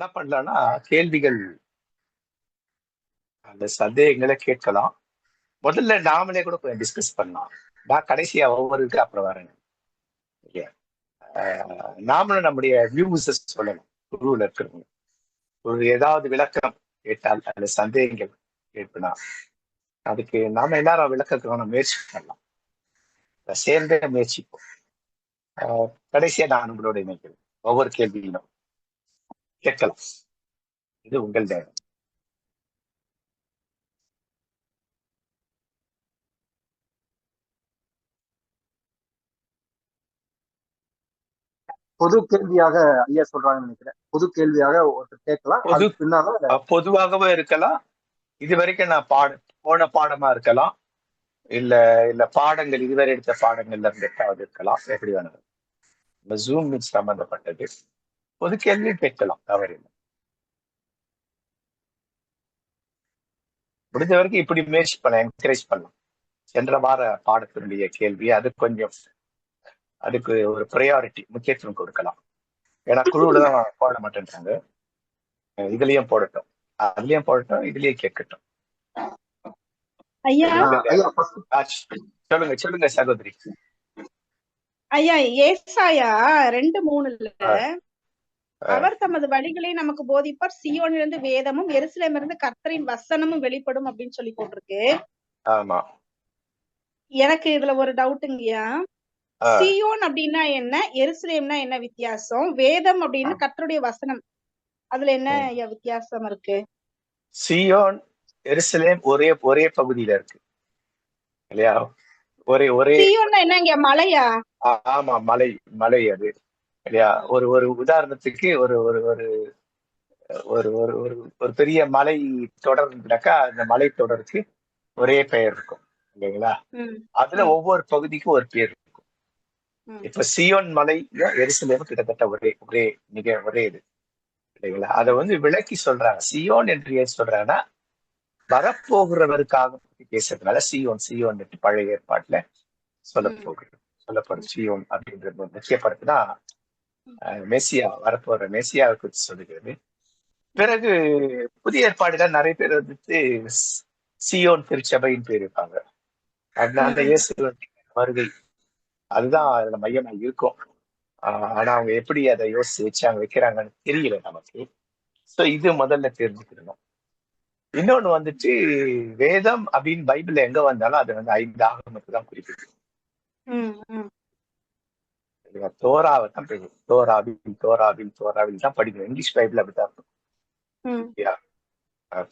என்ன பண்ணலாம்னா கேள்விகள், அந்த சந்தேகங்களை கேட்கலாம். முதல்ல நாமளே கூட கொஞ்சம் டிஸ்கஸ் பண்ணலாம். நான் கடைசியா ஒவ்வொருக்கு அப்புறம் வரேன். இல்லையா? நாமளும் நம்முடைய வியூஸை சொல்லணும். குழுவில் இருக்கிறவங்க ஒரு ஏதாவது விளக்கம் கேட்டால் அல்லது சந்தேகங்கள் கேட்பினா அதுக்கு நாம எல்லாரும் விளக்கத்துக்கான முயற்சி பண்ணலாம். சேர்ந்தே முயற்சிப்போம். கடைசியா நான் உங்களோட இணைக்கிறேன். ஒவ்வொரு கேள்வியிலும் கேட்கலாம். இது உங்கள் நேரம். பொது கேள்வியாக ஐயா சொல்றாங்கன்னு நினைக்கிறேன். பொது கேள்வியாக ஒருத்தர் கேட்கலாம். பொதுவாகவே இருக்கலாம். இது வரைக்கும் நான் போன பாடமா இருக்கலாம். இல்ல பாடங்கள் இதுவரை எடுத்த பாடங்கள்ல இருந்து எட்டாவது இருக்கலாம். எப்படி வேணும். ஜூம் மீட் சம்பந்தப்பட்டது பொது கேள்வி கேட்கலாம். தவறில்லை. முடிஞ்ச வரைக்கும் இப்படி முயற்சி பண்ண என்கரேஜ் பண்ணலாம். சென்ற வார பாடத்தினுடைய கேள்வி அதுக்கு ஒரு ப்ரையாரிட்டி முக்கியத்துவம் கொடுக்கலாம். ஏன்னா குழுவுல தான் போட மாட்டேன்றாங்க. இதுலயும் போடட்டும், அதுலயும் போடட்டும், இதுலயும் கேட்கட்டும். சொல்லுங்க சகோதரி. ஐயா ஏசாயா 2:3 அவர் தமது வழிகளை நமக்கு போதிப்பார், சீயோனிலிருந்து வேதமும் எருசலேமிலிருந்து கர்த்தரின் வசனமும் வெளிப்படும் அப்படின்னு சொல்லி போட்டிருக்கு. ஆமா. எனக்கு இதுல ஒரு டவுட்டுங்கய்யா. சீயோன் அப்படின்னா என்ன, எருசலேம்னா என்ன வித்தியாசம், வேதம் அப்படின்னு கர்த்தருடைய வசனம், அதுல என்ன ஐயா வித்தியாசம் இருக்கு? சீயோன் எருசலேம் ஒரே பகுதியில இருக்கு இல்லையா? ஒரே சீயோன்னா என்ன மலையா? ஆமா, மலை அது இல்லையா? ஒரு உதாரணத்துக்கு ஒரு ஒரு ஒரு ஒரு ஒரு ஒரு பெரிய மலை தொடர் இருந்தாக்கா அந்த மலை தொடருக்கு ஒரே பெயர் இருக்கும் இல்லைங்களா? அதுல ஒவ்வொரு பகுதிக்கும் ஒரு பேர் இருக்கும். இப்ப சியோன் மலை எருசலேம் கிட்டத்தட்ட ஒரே இது இல்லைங்களா? அதை விளக்கி சொல்றாங்க. சியோன் என்று ஏன் சொல்றாங்கன்னா வரப்போகிறவருக்காக பேசுறதுனால சியோன் பழைய ஏற்பாட்டுல சொல்லப்படும் சியோன் அப்படின்றது முக்கியப்படுத்தினா மெசியா, வரப்போற மெசியாவை குறித்து சொல்லுகிறது. பிறகு புதிய ஏற்பாடுல நிறைய பேர் சியோன் திருச்சபையின் பேர் இருப்பாங்க. அந்த இயேசு வருகை அதுதான் அதுல மையமா இருக்கும். ஆனா அவங்க எப்படி அதை யோசிச்சு வச்சு அங்க வைக்கிறாங்கன்னு தெரியல நமக்கு. சோ இது முதல்ல தெரிஞ்சுக்கணும். இன்னொன்னு வேதம் அப்படின்னு பைபிள்ல எங்க வந்தாலும் அது 5 ஆகமத்துக்கு தான் குறிப்பிட்டு. தோராவை தான் தோராவில் தான் படிக்கணும். இங்கிலீஷ் பைபிள் அப்படித்தான் இருக்கும்.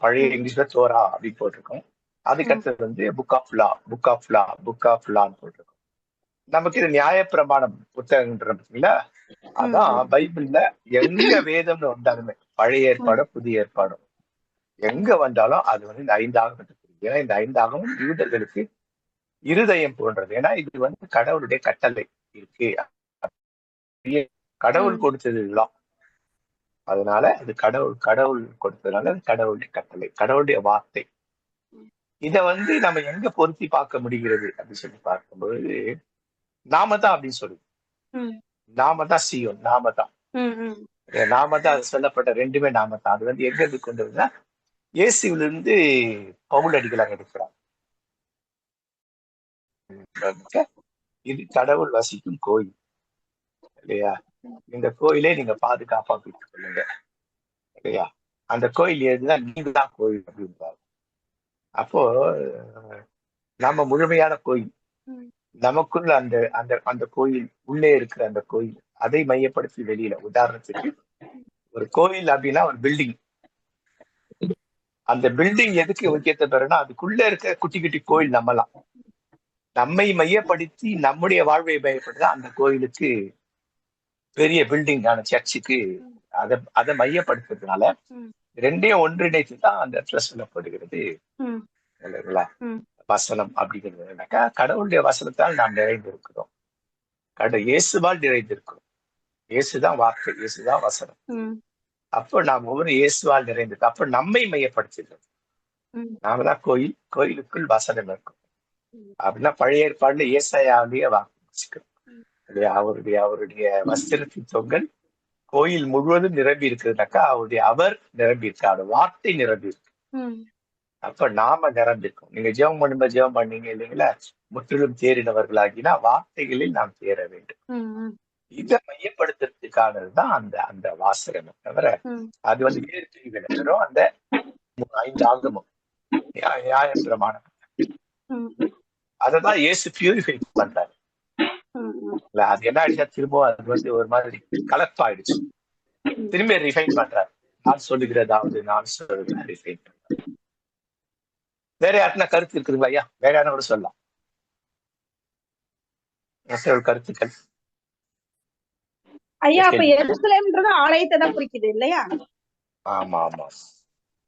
பழைய இங்கிலீஷ்ல தோரா அப்படின்னு போட்டிருக்கோம். அதுக்கடுத்தது புக் ஆஃப் லான்னு போட்டிருக்கோம். நமக்கு இது நியாயப்பிரமாணம் புத்தகம்ன்றீங்களா? அதான் பைபிள்ல எங்க வேதம்னு வந்தாலுமே பழைய ஏற்பாடும் புதிய ஏற்பாடும் எங்க வந்தாலும் அது இந்த 5 ஆகமத்துக்கு. ஏன்னா இந்த 5 ஆகமும் யூதர்களுக்கு இருதயம் போன்றது. ஏன்னா இது கடவுளுடைய கட்டளை இருக்கு, கடவுள் கொடுத்தது இதுதான். அதனால அது கடவுள் கொடுத்ததுனால அது கடவுளுடைய கட்டளை, கடவுளுடைய வார்த்தை. இத நம்ம எங்க பொருத்தி பார்க்க முடிகிறது அப்படின்னு சொல்லி பார்க்கும்போது நாம தான் அப்படின்னு சொல்லுது. நாம தான் சியோன், நாம தான் அது சொல்லப்பட்ட ரெண்டுமே நாம தான். அது எங்க இருந்து கொண்டு வருதுன்னா இயேசுவிலிருந்து பவுல் அடிகளாக எடுக்கிறாங்க. இது கடவுள் வசிக்கும் கோயில் இல்லையா? இந்த கோயிலே நீங்க பாதுகாப்பா வைத்துக் கொள்ளுங்க இல்லையா? அந்த கோயில் எதுதான்? நீங்க தான் கோயில் அப்படின்றாரு. அப்போ நம்ம முழுமையான கோயில், நமக்குள்ள அந்த அந்த அந்த கோயில் உள்ளே இருக்கிற அந்த கோயில், அதை மையப்படுத்தி வெளியில, உதாரணத்துக்கு ஒரு கோயில் அப்படின்னா ஒரு பில்டிங். அந்த பில்டிங் எதுக்கு முக்கியத்துவம் பெறனா அதுக்குள்ள இருக்க குட்டி குட்டி கோயில் நம்மை மையப்படுத்தி நம்முடைய வாழ்வை மையப்படுத்த அந்த கோயிலுக்கு பெரிய பில்டிங் ஆன சர்ச்சுக்கு அதை மையப்படுத்துறதுனால ரெண்டையும் ஒன்றிணைத்து தான் அந்த இடத்துல சொல்லப்படுகிறது வசனம் அப்படிங்கிறதுனாக்கா கடவுளுடைய வசனத்தால் நாம் நிறைந்திருக்கிறோம். இயேசுவால் நிறைந்திருக்கிறோம். இயேசுதான் வார்த்தை, இயேசுதான் வசனம். அப்போ நாம் ஒவ்வொரு இயேசுவால் நிறைந்திருக்கோம். அப்ப நம்மை மையப்படுத்துகிறோம். நாம தான் கோயில், கோயிலுக்குள் வசனம் இருக்கும் அப்படின்னா பழைய ஏற்பாடுல ஏசாயாவிலேயே வாசிக்கிறோம் இல்லையா? அவருடைய வஸ்திரத்தின் தொங்கல் கோயில் முழுவதும் நிரம்பி இருக்குதுனாக்கா அவர் நிரம்பி இருக்காரு, வார்த்தை நிரம்பி இருக்கு. அப்ப நாம நிரம்பிருக்கோம். நீங்க ஜெபம் பண்ணும்போது ஜெபம் பண்ணீங்க இல்லைங்களா, முற்றிலும் தேறினவர்களாகினா வார்த்தைகளில் நாம் தேர வேண்டும். இதை மையப்படுத்துறதுக்கானதுதான் அந்த அந்த வாசகம். தவிர அது ஏழு பிரிவுகள் வெறும் அந்த 5 ஆங்கமும் நியாயப்பிரமாணம். அததான் இயேசு பியூரிஃபை பண்றாரு. அது என்ன ஆயிடுச்சா, திரும்ப அது ஒரு மாதிரி கலப்பாயிடுச்சு. திரும்ப ரிஃபைன் பண்றாரு. நான் சொல்லுகிறதாவது நான் சொல்லுகிறேன் ரிஃபைன் பண்றாரு. வேற யாருன்னா கருத்து இருக்குதுங்களா ஐயா? வேற யாரும் கூட சொல்லலாம் கருத்துக்கள். ஐயா, அப்ப எருசலேம்ன்றது ஆலயத்தை தான் குறிக்குது இல்லையா? ஆமா ஆமா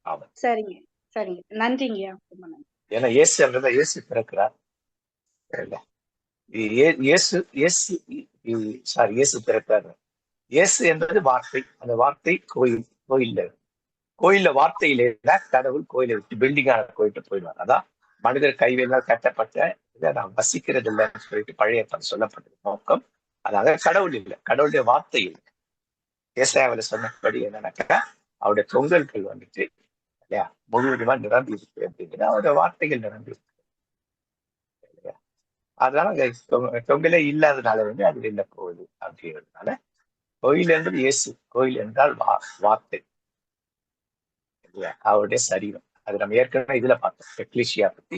ஆமா. சரிங்க சரிங்க, நன்றிங்க. ஏன்னா இயேசு பிறக்கிறார். இயேசு பிறக்கிறார். இயேசு என்பது வார்த்தை. அந்த வார்த்தை கோயில்ல வார்த்தையில கடவுள் கோயிலை விட்டு பில்டிங்கான கோயில்ட்டு போயிடுவார். அதான் மனிதர் கைவேலால் கட்டப்பட்ட இதை நாம் வசிக்கிறது இல்லைன்னு சொல்லிட்டு பழைய சொல்லப்பட்டது நோக்கம். அதாவது கடவுள் இல்லை, கடவுளுடைய வார்த்தை இல்லை. ஏசாயாவில் சொன்னபடி என்னன்னாக்கா அவருடைய தொங்கல்கள் இல்லையா முழுவதுமா நிரம்பி இருக்கு அப்படின்னா அவருடைய வார்த்தைகள் நிரம்பி இருக்கு இல்லையா. அதனால தொங்கலே இல்லாதனால அது இல்லை போகுது அப்படிங்கிறதுனால கோயில் என்பது இயேசு, கோயில் என்றால் வார்த்தை இல்லையா, அவருடைய சரீரம். அது நம்ம ஏற்கனவே இதுல பார்த்தோம், எக்லீசியா பத்தி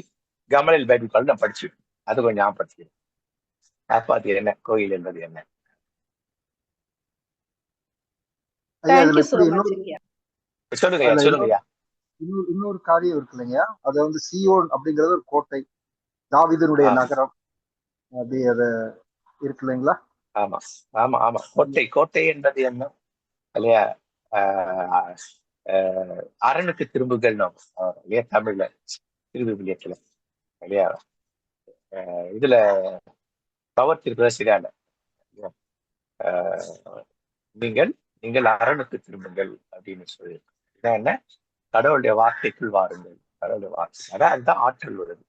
கமலில் பைபிள் கால் நம்ம படிச்சுக்கணும். அது கொஞ்சம் ஞாபகப்படுத்திக்கணும். அப்ப அது என்ன, கோயில் என்பது என்ன? சொல்லுங்கய்யா. இன்னொரு காரியம் இருக்கு இல்லையா, அது சியோன் அப்படிங்கிறது ஒரு கோட்டை, தாவீதுனுடைய நகரம், அப்படி அது இருக்கு இல்லைங்களா? ஆமா ஆமா ஆமா. கோட்டை என்பது என்ன இல்லையா, அரணுக்கு திரும்புகள் இல்லையா தமிழ்ல திருவிவிலியத்துல இல்லையா. இதுல பவர் திருப்பத சரியான நீங்கள் அரணுக்கு திரும்புங்கள் அப்படின்னு சொல்லியிருக்கோம். என்ன, கடவுளுடைய வார்த்தைக்குள் வாருங்கள், கடவுளுடைய வார்த்தை. அதான் அதுதான் ஆற்றல் வருது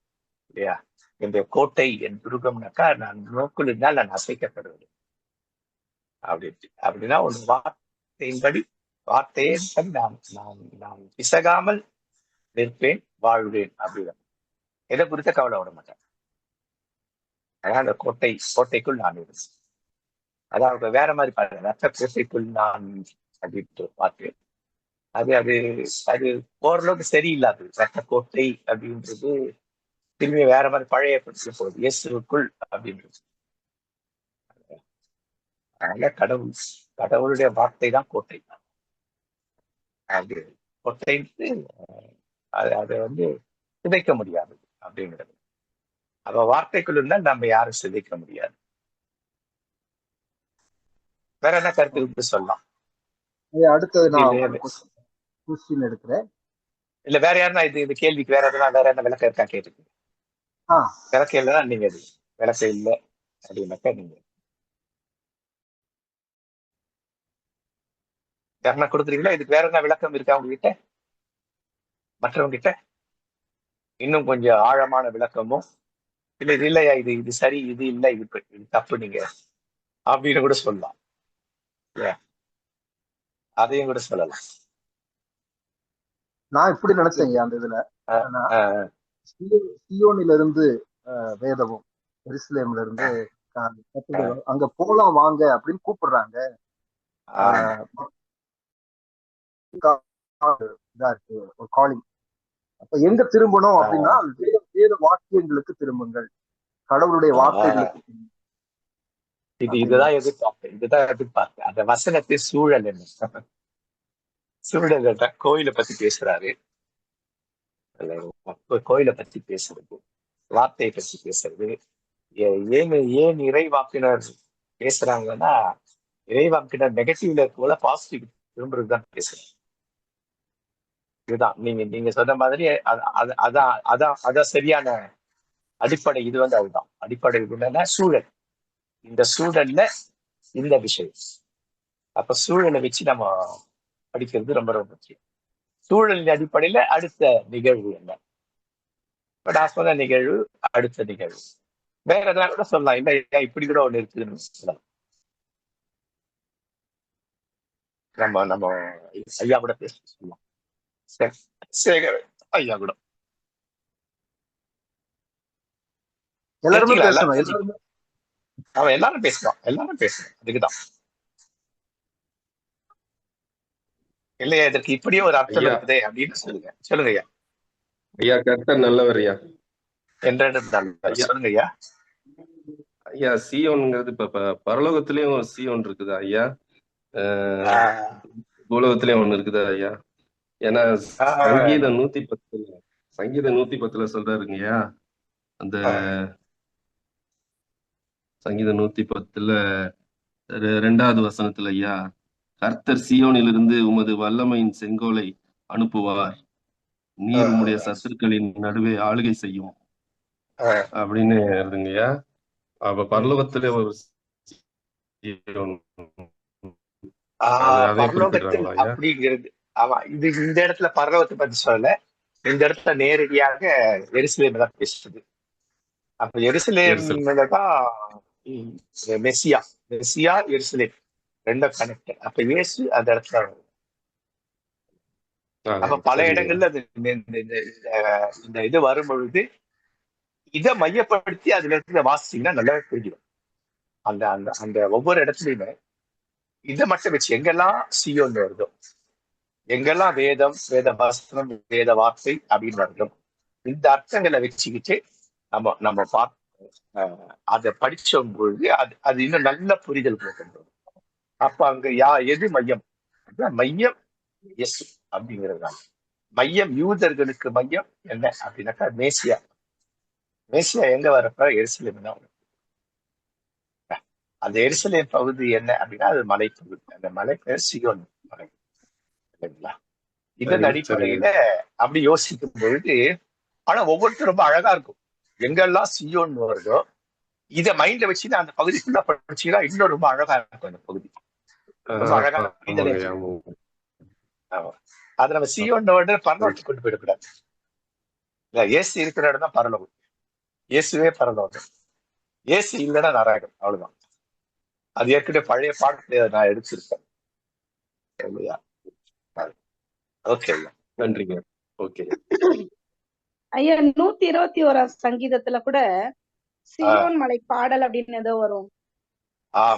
இல்லையா. என்னுடைய கோட்டை என் துருகம்னாக்கா நான் நோக்குள் இருந்தால் நான் அசைக்கப்படுவது அப்படின்னா ஒரு வார்த்தையின்படி வார்த்தையே நான் பிசகாமல் நிற்பேன், வாழ்வேன் அப்படின்னு எதை குறித்த கவலை விட மாட்டேன். அதான் அந்த கோட்டைக்குள் நான் இருந்தேன். அதாவது வேற மாதிரி பாருங்க, ரத்த கோட்டைக்குள் நான் அப்படின்ட்டு பார்த்தேன். அது அது அது ஓரளவுக்கு சரியில்லாது. ரத்த கோட்டை அப்படின்றது திரும்பி வேற மாதிரி பழைய படுத்த போகுது, இயேசுக்குள் அப்படின்றது. அதனால கடவுளுடைய வார்த்தை தான் கோட்டை. அது கோட்டைன்ட்டு அதை சிதைக்க முடியாது அப்படிங்கிறது. அப்ப வார்த்தைக்குள் இருந்தால் நம்ம யாரும் சிதைக்க முடியாது. வேற என்ன கருத்து சொல்லலாம்? அடுத்தது நான் எடுக்கிறேன். இல்ல வேற யாருன்னா இது கேள்விக்கு வேற என்ன விளக்கம் இருக்கா கேட்டுக்கு. விளக்கம் இல்லைன்னா நீங்க விளக்கம் இல்லை அப்படின்னாக்கா நீங்க யாருன்னா கொடுக்குறீங்களா? இதுக்கு வேற என்ன விளக்கம் இருக்கா அவங்க கிட்ட, மற்றவங்க கிட்ட? இன்னும் கொஞ்சம் ஆழமான விளக்கமும் இல்ல இது இல்லையா, இது சரி, இது இல்லை, இது தப்பு நீங்க அப்படின்னு கூட சொல்லலாம். அதையும் கூட சொல்லலாம். நான் இப்படி நினைச்சேங்க அந்த இதுல சியோனில இருந்து வேதமும் எருசலேம்ல இருந்து அங்க போலாம் வாங்க அப்படின்னு கூப்பிடுறாங்க. இதா இருக்கு ஒரு காலிங். அப்ப எங்க திரும்பணும் அப்படின்னா வேத வாக்கியங்களுக்கு திரும்புங்கள், கடவுளுடைய வார்த்தைகளுக்கு. இதுதான் எதிர்பார்ப்பேன். அந்த வசனத்தை சூழல் என்ன, சூழல் கோயிலை பத்தி பேசுறாரு, கோயிலை பத்தி பேசுறது, வார்த்தையை பத்தி பேசுறது. ஏன் இறைவாக்கினர் பேசுறாங்கன்னா, இறைவாக்கினர் நெகட்டிவ்ல போல பாசிட்டிவ் திரும்புறதுதான் பேசுறாங்க. இதுதான் நீங்க சொன்ன மாதிரி அதான் சரியான அடிப்படை. இது அதுதான் அடிப்படை. என்னன்னா சூழல், இந்த சூழல்ல இந்த விஷயம். அப்ப சூழலை வச்சு நம்ம படிக்கிறது ரொம்ப ரொம்ப முக்கியம். சூழலின் அடிப்படையில அடுத்த நிகழ்வு என்ன, இப்ப நான் சொன்ன நிகழ்வு அடுத்த நிகழ்வு. வேற எதாவது கூட சொல்லலாம், இல்ல இப்படி கூட ஒண்ணு இருக்குதுன்னு சொல்லலாம். நம்ம நம்ம ஐயா கூட பேசலாம். சேகர் ஐயா கூட எல்லாருமே தெரிஞ்சுக்கலாம், எல்லாரும் பேசணும். தெரிஞ்சுக்கலாம். அவன் எல்லாரும் பேசலாம், எல்லாரும் பேசணும். அதுக்குதான் இல்லையா, இதற்கு இப்படியே ஒரு அர்த்தம் ஐயா இருக்குதே அப்படின்னு சொல்லுங்க. சொல்லுங்க ஐயா. ஐயா கர்த்தர் நல்லவர் ஐயா. என்றாலும் ஐயா சொல்லுங்க ஐயா. ஐயா சியோன்ங்கிறது இப்ப பரலோகத்திலயும் சியோன் இருக்குதா ஐயா? ஆஹ் பூலோகத்திலயும் ஒண்ணு இருக்குதா ஐயா? ஏன்னா ஆஹ் சங்கீதம் 110 சொல்றாருங்க ஐயா. அந்த சங்கீதம் 110 2வது வசனத்துல ஐயா, கர்த்தர் சியோனிலிருந்து உமது வல்லமையின் செங்கோலை அனுப்புவார், நீர் உம்முடைய சத்துருக்களின் நடுவே ஆளுகை செய்யும் அப்படின்னு இருக்குங்கய்யா. அப்ப பரலோகத்துல ஒரு சியோன் அதே பரலோகத்தில் குறிப்பிடுறாங்களா ஐயா? அப்படிங்கிறது. ஆமா, இது இந்த இடத்துல பரலோகத்தை பத்தி சொல்லல, இந்த இடத்துல நேரடியாக எருசலேம் தான் பேசுறது. அப்ப எருசலேம்ல தான் மெஸ்ஸியா மெஸ்ஸியா எருசலேம் ரெண்டும் கனெக்ட். அப்ப இயேசு அந்த இடத்துல வரும். அப்ப பல சரிங்க. இடங்கள்ல இந்த இது வரும் பொழுது இதை மையப்படுத்தி அதுல இருந்து வாசிச்சீங்கன்னா நல்லாவே புரிஞ்சிடும். அந்த அந்த அந்த ஒவ்வொரு இடத்துலயுமே இதை மட்டும் வச்சு எங்கெல்லாம் சியோன்னு வருதோ, எங்கெல்லாம் வேதம், வேத வசனம், வேத வார்த்தை அப்படின்னு வருதோ, இந்த அர்த்தங்களை வச்சுக்கிட்டு நம்ம நம்ம பார்த்து அதை படிச்ச பொழுது அது இன்னும் நல்ல புரிதல் போகின்றது. அப்ப அங்க எது மையம்? மையம் எஸ் அப்படிங்கிறது. மையம் யூதர்களுக்கு மையம் என்ன அப்படின்னாக்கா மேசியா. மேசியா எங்க வரப்ப எருசலேம் தான். அந்த எருசலேம் பகுதி என்ன அப்படின்னா அது மலைப்பகுதி. அந்த மலை பேர் சியோன் மலை. இல்லைங்களா? இதன் அடிப்படையில அப்படி யோசிக்கும் பொழுது, ஆனா ஒவ்வொருத்தரும் ரொம்ப அழகா இருக்கும். எங்கெல்லாம் சியோன் வருதோ இதை மைண்ட்ல வச்சுட்டு அந்த பகுதி ஃபுல்லா படிச்சீங்கன்னா இன்னும் ரொம்ப அழகா இருக்கும். அந்த பகுதி ரொம்ப அழகா அது நம்ம சியோன் பரலோகத்துக்கு கொண்டு போயிடக்கூடாது. இல்ல, இயேசு இருக்கிற இடம் தான் பரலோகம். இயேசுவே பரலோகம், இயேசு இல்லைன்னா நரகம். அவ்வளவுதான். அது ஏற்கனவே பழைய பாடத்தை நான் எடுத்திருக்கேன். ஓகே, நன்றிங்க. ஓகே ஐயா, 121 சங்கீதத்துல கூட சியோன் மலை பாடல் அப்படின்னு ஏதோ வரும்.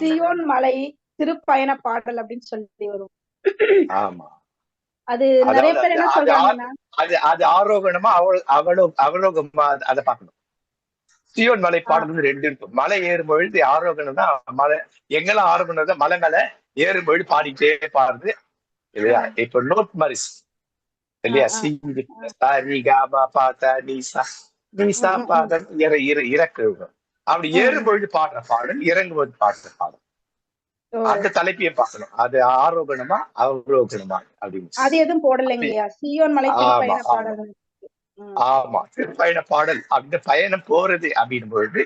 சியோன் மலை திருப்பயண பாடல் அப்படின்னு சொல்லி வரும். ஆமா, அது நிறைய பேர் என்ன சொல்றாங்கன்னா அது ஆரோகணமா அவலோகமா அதை பார்க்கணும். சியோன் மலை பாடல் ரெண்டு இருக்கும். மலை ஏறும் பொழுது ஆரோகணம் தான். மலை எங்கெல்லாம் ஆரோகணம் தான், மலை மேல ஏறும் பொழுது பாடிட்டே பாடுறது இல்லையா? இப்ப நோட் மாதிரி இல்லையா? இறக்குவோம். அப்படி ஏறும் பொழுது பாடுற பாடல், இறங்கும்போது பாடுற பாடல், அந்த தலைப்பையும் பார்க்கணும். அது ஆரோகணமா அவரோகணமா அப்படின்னு. அது எதுவும் போடலைங்கய்யா சியோன் மலை திருப்பயண பாடல். ஆமா, திருப்பயண பாடல் அப்படின்னு பயணம் போறது அப்படின் பொழுது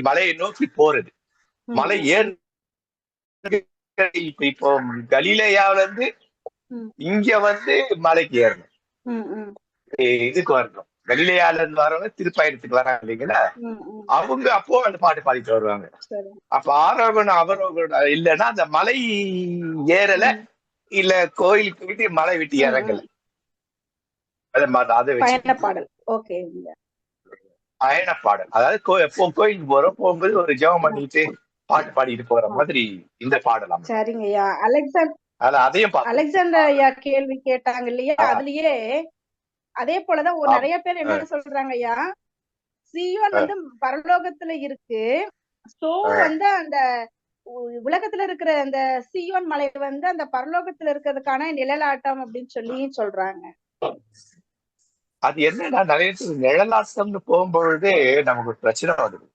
மலையை நோக்கி போறது. மலை ஏறு இப்போ கலிலேயாவில இருந்து இங்க மலைக்கு ஏறணும், இதுக்கு வரணும். கலிலேயால இருந்து வரவங்க திருப்பயணத்துக்கு வராங்க இல்லைங்களா? அவங்க அப்போ அந்த பாட்டு பாடிட்டு வருவாங்க. அப்ப ஆரோகணம் அவரோகணம் இல்லைன்னா அந்த மலை ஏறல, இல்ல கோயிலுக்கு விட்டு மலை விட்டு இறங்கல. பயண பாடல், அதாவது கோயிலுக்கு போறோம், போகும்போது ஒரு ஜெபம் பண்ணிட்டு பாட்டு பாடிட்டு போற மாதிரி இந்த பாடலாம். சரிங்கய்யா. அதையும் அலெக்சாண்டர் ஐயா கேள்வி கேட்டாங்க இல்லையா? அதுலயே அதே போலதான் நிறைய பேர் என்ன சொல்றாங்க ஐயா, சியோன் பரலோகத்துல இருக்கு. சோ அந்த உலகத்துல இருக்கிற அந்த சியோன் மலை அந்த பரலோகத்துல இருக்கிறதுக்கான நிழலாட்டம் அப்படின்னு சொல்லி சொல்றாங்க. அது என்னன்னா, நிறைய நிழலாட்டம்னு போகும்பொழுதே நமக்கு ஒரு பிரச்சனை வருது.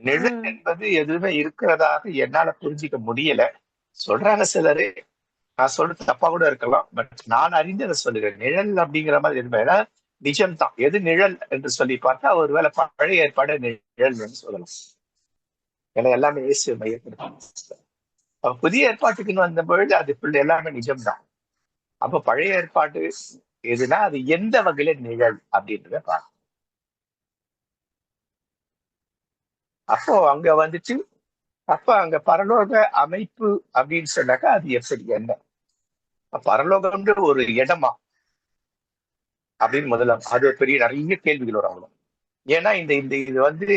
நிழல் என்பது எதுவுமே இருக்கிறதாக என்னால புரிஞ்சிக்க முடியல. சொல்றாங்க சிலரு, நான் சொல்றது தப்பா கூட இருக்கலாம், பட் நான் அறிந்ததை சொல்லுகிறேன். நிழல் அப்படிங்கிற மாதிரி எதுவுமே நிஜம்தான். எது நிழல் என்று சொல்லி பார்த்தா ஒருவேளை பழைய ஏற்பாடு நிழல் சொல்லலாம். ஏன்னா எல்லாமே இயேசு மையப்படுத்த. புதிய ஏற்பாட்டுக்குன்னு வந்த பொழுது அது எல்லாமே நிஜம்தான். அப்ப பழைய ஏற்பாடு எதுனா அது எந்த வகையில நிழல் அப்படின்றத பார்க்கணும். அப்போ அங்க அப்ப அங்க பரலோக அமைப்பு அப்படின்னு சொன்னாக்கா அது எப்படி என்ன பரலோகம்ன்ற ஒரு இடமா அப்படின்னு முதல்ல அது ஒரு பெரிய நிறைய கேள்விகள் வரும். ஏன்னா இந்த இந்த இது வந்து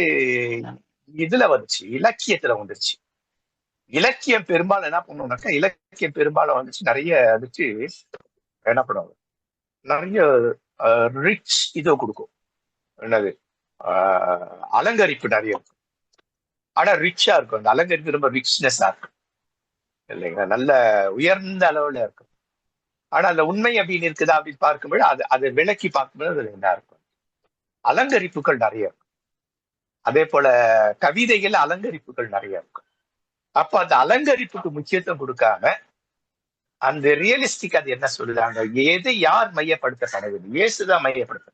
இதுல வந்துச்சு, இலக்கியத்துல வந்துருச்சு. இலக்கியம் பெரும்பாலும் என்ன பண்ணுவோம்னாக்கா, இலக்கியம் பெரும்பாலும் வந்துச்சு நிறைய வந்துச்சு என்ன பண்ணுவாங்க, நிறைய ரிச் இதை கொடுக்கும். என்னது அலங்கரிப்பு நிறைய இருக்கும். ஆனா ரிச்சா இருக்கும். அந்த அலங்கரிப்பு ரொம்ப ரிச்னஸா இருக்கும் இல்லைங்களா, நல்ல உயர்ந்த அளவுல இருக்கும். ஆனா அந்த உண்மை அப்படின்னு இருக்குதா அப்படின்னு பார்க்கும்போது அதை விளக்கி பார்க்கும்போது அதுல என்ன இருக்கும், அலங்கரிப்புகள் நிறைய இருக்கும். அதே போல கவிதைகள் அலங்கரிப்புகள் நிறைய இருக்கும். அப்ப அந்த அலங்கரிப்புக்கு முக்கியத்துவம் கொடுக்காம அந்த ரியலிஸ்டிக் அது என்ன சொல்லுதாங்க, எதை யார் மையப்படுத்தப்படுது, இயேசுதான் மையப்படுத்த.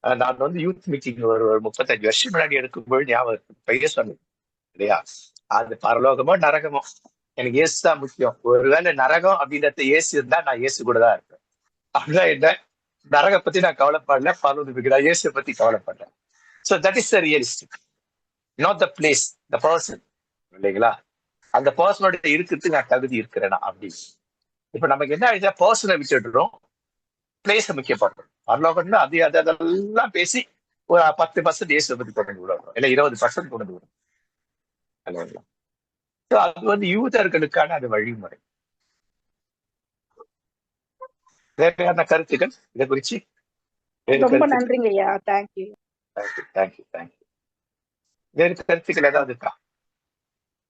நான் வந்து யூத் மீட்டிங் ஒரு 35 வருஷம் முன்னாடி எடுக்கும்போது ஞாபகம் பெரிய சொன்னது இல்லையா, அது பரலோகமோ நரகமோ எனக்கு இயேசு தான் முக்கியம். ஒருவேளை நரகம் அப்படின்றத இயேசு இருந்தா நான் இயேசு கூட தான் இருப்பேன். அப்படிதான் என்ன, நரக பத்தி நான் கவலைப்படல, பரலோகத்துக்கு நான் இயேசு பத்தி கவலைப்பட்டேன். So that is the realistic, not the place, the person இல்லைங்களா. அந்த பர்சனோட இருக்கிறதுக்கு நான் தகுதி இருக்கிறேனா அப்படின்னு. இப்ப நமக்கு என்ன ஆயிடுச்சா, பர்சனை விட்டுடுறோம், பிளேஸை முக்கியப்படுறோம். பரலோகம்னா அதெல்லாம் பேசி ஒரு 10% இயேசுவை பத்தி கொண்டு விடுறோம், இல்ல 20% கொண்டு விடுறோம். அது வந்து யூதர்களுக்கான அது வழிமுறை. வேற என்ன கருத்துக்கள் இதை குறிச்சு? ரொம்ப நன்றிங்க ஐயா, தேங்க்யூ. வேறு கருத்துக்கள் ஏதாவது இருக்கா?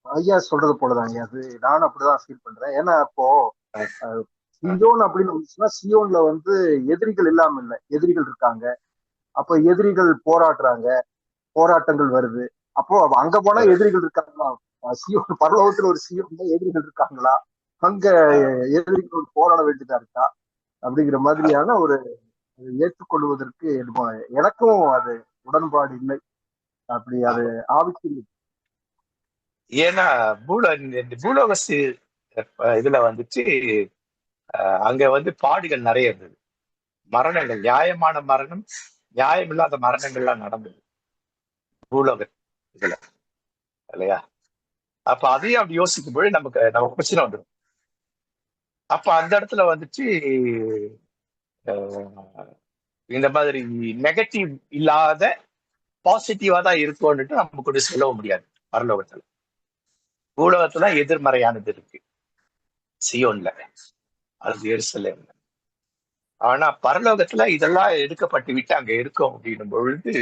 ஐயா சொல்றது போலதான் ஐயா, அது நானும் அப்படிதான் ஃபீல் பண்றேன். ஏன்னா இப்போ சியோன் அப்படின்னு வந்துச்சுன்னா, சியோன்ல வந்து எதிரிகள் இல்லாம இல்லை, எதிரிகள் இருக்காங்க. அப்ப எதிரிகள் போராடுறாங்க, போராட்டங்கள் வருது. அப்போ அங்க போனா எதிரிகள் இருக்காங்களா, சியோன் பரலோகத்துல ஒரு சியோன்ல எதிரிகள் இருக்காங்களா, அங்க எதிரிகள் போராட வேண்டியதா இருக்கா அப்படிங்கிற மாதிரியான ஒரு ஏற்றுக்கொள்வதற்கு எனக்கும் அது உடன்பாடு இல்லை. அப்படி அது ஆவிக்குரிய. ஏன்னா பூலோகசு இதுல வந்துட்டு அங்க வந்து பாடுகள் நிறைய இருந்தது, மரணங்கள், நியாயமான மரணம், நியாயம் இல்லாத மரணங்கள்லாம் நடந்தது பூலோக இதுல இல்லையா. அப்ப அதையும் அப்படி யோசிக்கும்போது நமக்கு பிரச்சனை வந்துடும். அப்ப அந்த இடத்துல வந்துட்டு இந்த மாதிரி நெகட்டிவ் இல்லாத பாசிட்டிவா தான் இருக்கும்னுட்டு நம்ம கூட சொல்ல முடியாது. பரலோகத்துல, பூலோகத்துல எதிர்மறையானது இருக்கு, சியோன்ல அது எருசலேம்ல. ஆனா பரலோகத்துல இதெல்லாம் எடுக்கப்பட்டு விட்டு அங்க இருக்கும் அப்படின்னும் பொழுது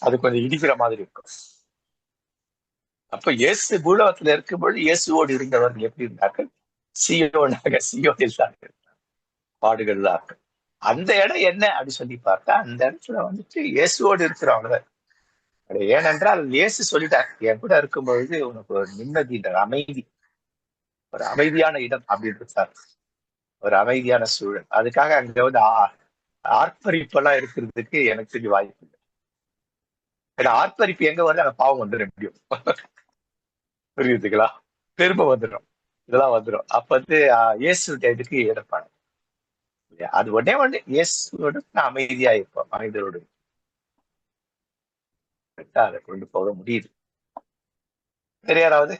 அது கொஞ்சம் இடிக்கிற மாதிரி இருக்கும். அப்ப இயேசு பூலோகத்துல இருக்கும்பொழுது இயேசுவோடு இருந்தவர்கள் எப்படி இருந்தார்கள், சியோனில் தான் இருந்தார், பாடுகள் தான் இருக்கு. அந்த இடம் என்ன அப்படின்னு சொல்லி பார்த்தா, அந்த இடத்துல வந்துட்டு இயேசுவோடு இருக்கிறவங்க. ஏனென்றால் இயேசு சொல்லிட்டார், என் கூட இருக்கும் பொழுது உனக்கு ஒரு நிம்மதி, அமைதி, ஒரு அமைதியான இடம் அப்படின்னு இருந்தார், ஒரு அமைதியான சூழல். அதுக்காக அங்க வந்து ஆர்ப்பரிப்பெல்லாம் இருக்கிறதுக்கு எனக்கு தெரிஞ்ச வாய்ப்பு இல்லை. ஏன்னா ஆர்ப்பரிப்பு எங்க வருது, அந்த பாவம் வந்துடும் எப்படியும். புரியுதுங்களா, பெருமை வந்துடும், இதெல்லாம் வந்துடும். அப்ப வந்து இயேசு இதுக்கு எடுப்பாங்க. அது ஒண்ணே இயேசுவோடு நான் அமைதியா இருப்போம், மனிதரோடு அதை கொண்டு போக முடியுது. வேற யாராவது?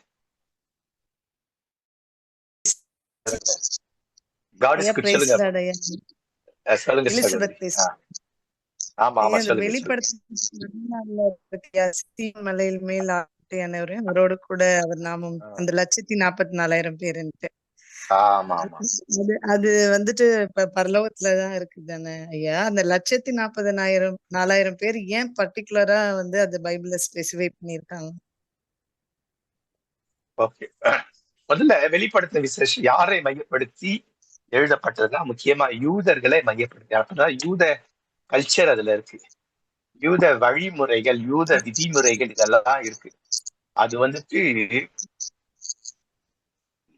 மலையில் மேல் அவரோடு கூட அவர் நாமம் அந்த 1,44,000 பேருன்ட்டு அது வந்துட்டு இப்ப பரலோகத்துலதான் இருக்கு தானே ஐயா. அந்த 1,40,000 பேர் ஏன் பர்டிகுலரா வந்து அது பைபிள்ல ஸ்பெசிஃபை பண்ணிருக்காங்க? ஓகே, முதல்ல வெளிப்படுத்தின விசேஷம் யாரை மையப்படுத்தி எழுதப்பட்டதுன்னா முக்கியமா யூதர்களை மையப்படுத்தி. அப்பதான் யூத கல்ச்சர் அதுல இருக்கு, யூத வழிமுறைகள், யூத விதிமுறைகள் இதெல்லாம் இருக்கு. அது வந்துட்டு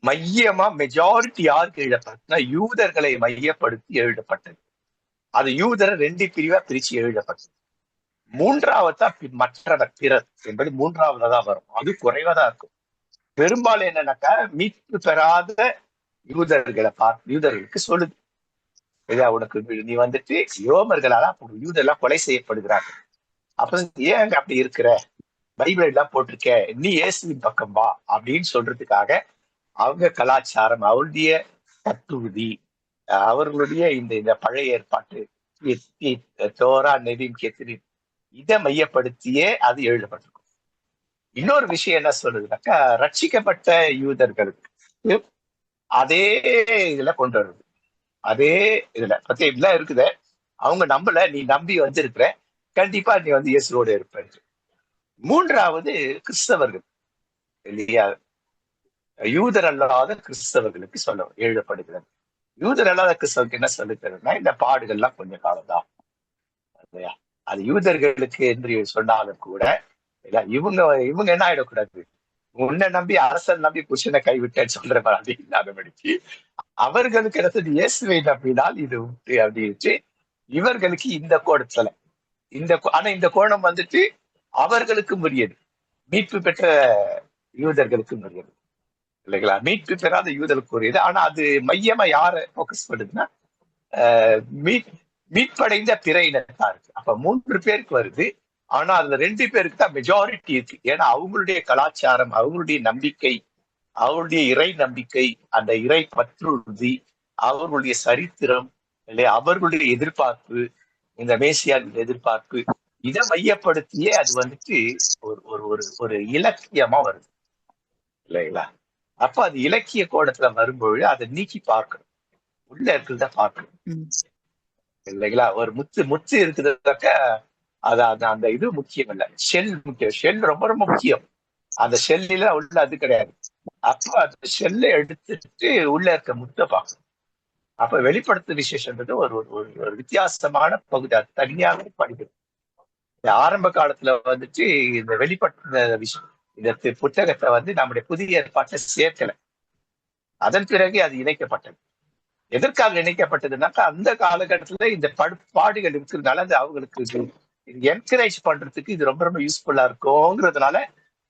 மையமா மெஜாரிட்டி யாருக்கு எழுதப்பட்டதுன்னா யூதர்களை மையப்படுத்தி எழுதப்பட்டது. அது யூதரை 2 பிரிவா பிரிச்சு எழுதப்பட்டது. மூன்றாவதா மற்றவர், பிறர் என்பது மூன்றாவதா தான் வரும். அது குறைவாதான் இருக்கும். பெரும்பாலும் என்னன்னாக்கா மீட்பு பெறாத யூதர்களுக்கு சொல்லுது, ஐயா உனக்கு நீ வந்துட்டு ரோமர்களால யூதர்லாம் கொலை செய்யப்படுகிறாங்க, அப்ப ஏன் அப்படி இருக்கிற பைபிள் எல்லாம் போட்டிருக்க, நீ இயேசுவின் பக்கம் வா அப்படின்னு சொல்றதுக்காக அவங்க கலாச்சாரம், அவருடைய தத்துவதி, அவர்களுடைய இந்த இந்த பழைய ஏற்பாட்டு தோரா, நெவின், கெத்திரின், இதை மையப்படுத்தியே அது எழுதப்பட்டிருக்கும். இன்னொரு விஷயம் என்ன சொல்றதுனாக்கா, ரட்சிக்கப்பட்ட யூதர்களுக்கு அதே இதுல கொண்டு வருது. அதே இதுல பத்தியா இருக்குது. அவங்க நம்பல, நீ நம்பி வந்திருக்கிற, கண்டிப்பா நீ வந்து இயேசுவோட இருப்ப. மூன்றாவது கிறிஸ்தவர்கள் இல்லையா, யூதர் அல்லாத கிறிஸ்தவர்களுக்கு சொல்ல எழுதப்படுகிறது. யூதர் அல்லாத கிறிஸ்தவருக்கு என்ன சொல்லுகிறதுனா, இந்த பாடுகள்லாம் கொஞ்ச காலம்தான் இல்லையா. அது யூதர்களுக்கு என்று சொன்னாலும் கூட இவங்க இவங்க என்ன ஆயிடக்கூடாது, உன்னை நம்பி அரசன் நம்பி புருஷனை கைவிட்டேன்னு சொல்ற மாதிரி இல்லாதபடிக்கு அவர்களுக்கு இடத்துல இயேசுவை நம்பினால் இது உண்டு அப்படின்ட்டு இவர்களுக்கு இந்த கோணத்துல ஆனா இந்த கோணம் வந்துட்டு அவர்களுக்கு உரியது, மீட்பு பெற்ற யூதர்களுக்கு உரியது இல்லைங்களா. மீட்பு பெறாத யூதர்களுக்கு உரியது. ஆனா அது மையமா யாரை போக்கஸ் பண்ணுதுன்னா, மீட்படைந்த பிற இனத்தாருக்கு. அப்ப 3 பேருக்கு வருது. ஆனா அதுல 2 பேருக்கு தான் மெஜாரிட்டி இருக்கு. ஏன்னா அவங்களுடைய கலாச்சாரம், அவங்களுடைய நம்பிக்கை, அவருடைய இறை நம்பிக்கை, அந்த இறை பற்றுறுதி, அவர்களுடைய சரித்திரம் இல்லையா, அவர்களுடைய எதிர்பார்ப்பு, இந்த மேசியாவின் எதிர்பார்ப்பு, இதை மையப்படுத்தியே அது வந்துட்டு ஒரு ஒரு ஒரு இலக்கியமா வருது இல்லைங்களா. அப்ப அது இலக்கிய கோணத்துல வரும்பொழுது அதை நீக்கி பார்க்கணும், உள்ள இருக்கிறத பார்க்கணும் இல்லைங்களா. ஒரு முத்து இருக்குதுனாக்க அது அந்த இது முக்கியம் இல்லை, ஷெல் முக்கியம். ஷெல் ரொம்ப ரொம்ப முக்கியம். அந்த ஷெல்லில உள்ள அது கிடையாது. அப்ப அந்த ஷெல்லை எடுத்துட்டு உள்ள இருக்க முட்டை பார்க்கணும். அப்ப வெளிப்படுத்து விசேஷன்றது ஒரு ஒரு வித்தியாசமான பகுதி. அது தனியாக படிக்கணும். ஆரம்ப காலத்துல வந்துட்டு இந்த வெளிப்பட்ட விஷயம், இந்த புத்தகத்தை வந்து நம்முடைய புதிய ஏற்பாட்டை சேர்க்கல. அதன் பிறகு அது இணைக்கப்பட்டது. எதற்காக இணைக்கப்பட்டதுனாக்கா, அந்த காலகட்டத்துல இந்த பாடுகள் இருக்கிறதுனால அது அவங்களுக்கு என்கரேஜ் பண்றதுக்கு இது ரொம்ப ரொம்ப யூஸ்ஃபுல்லா இருக்கும்ங்கிறதுனால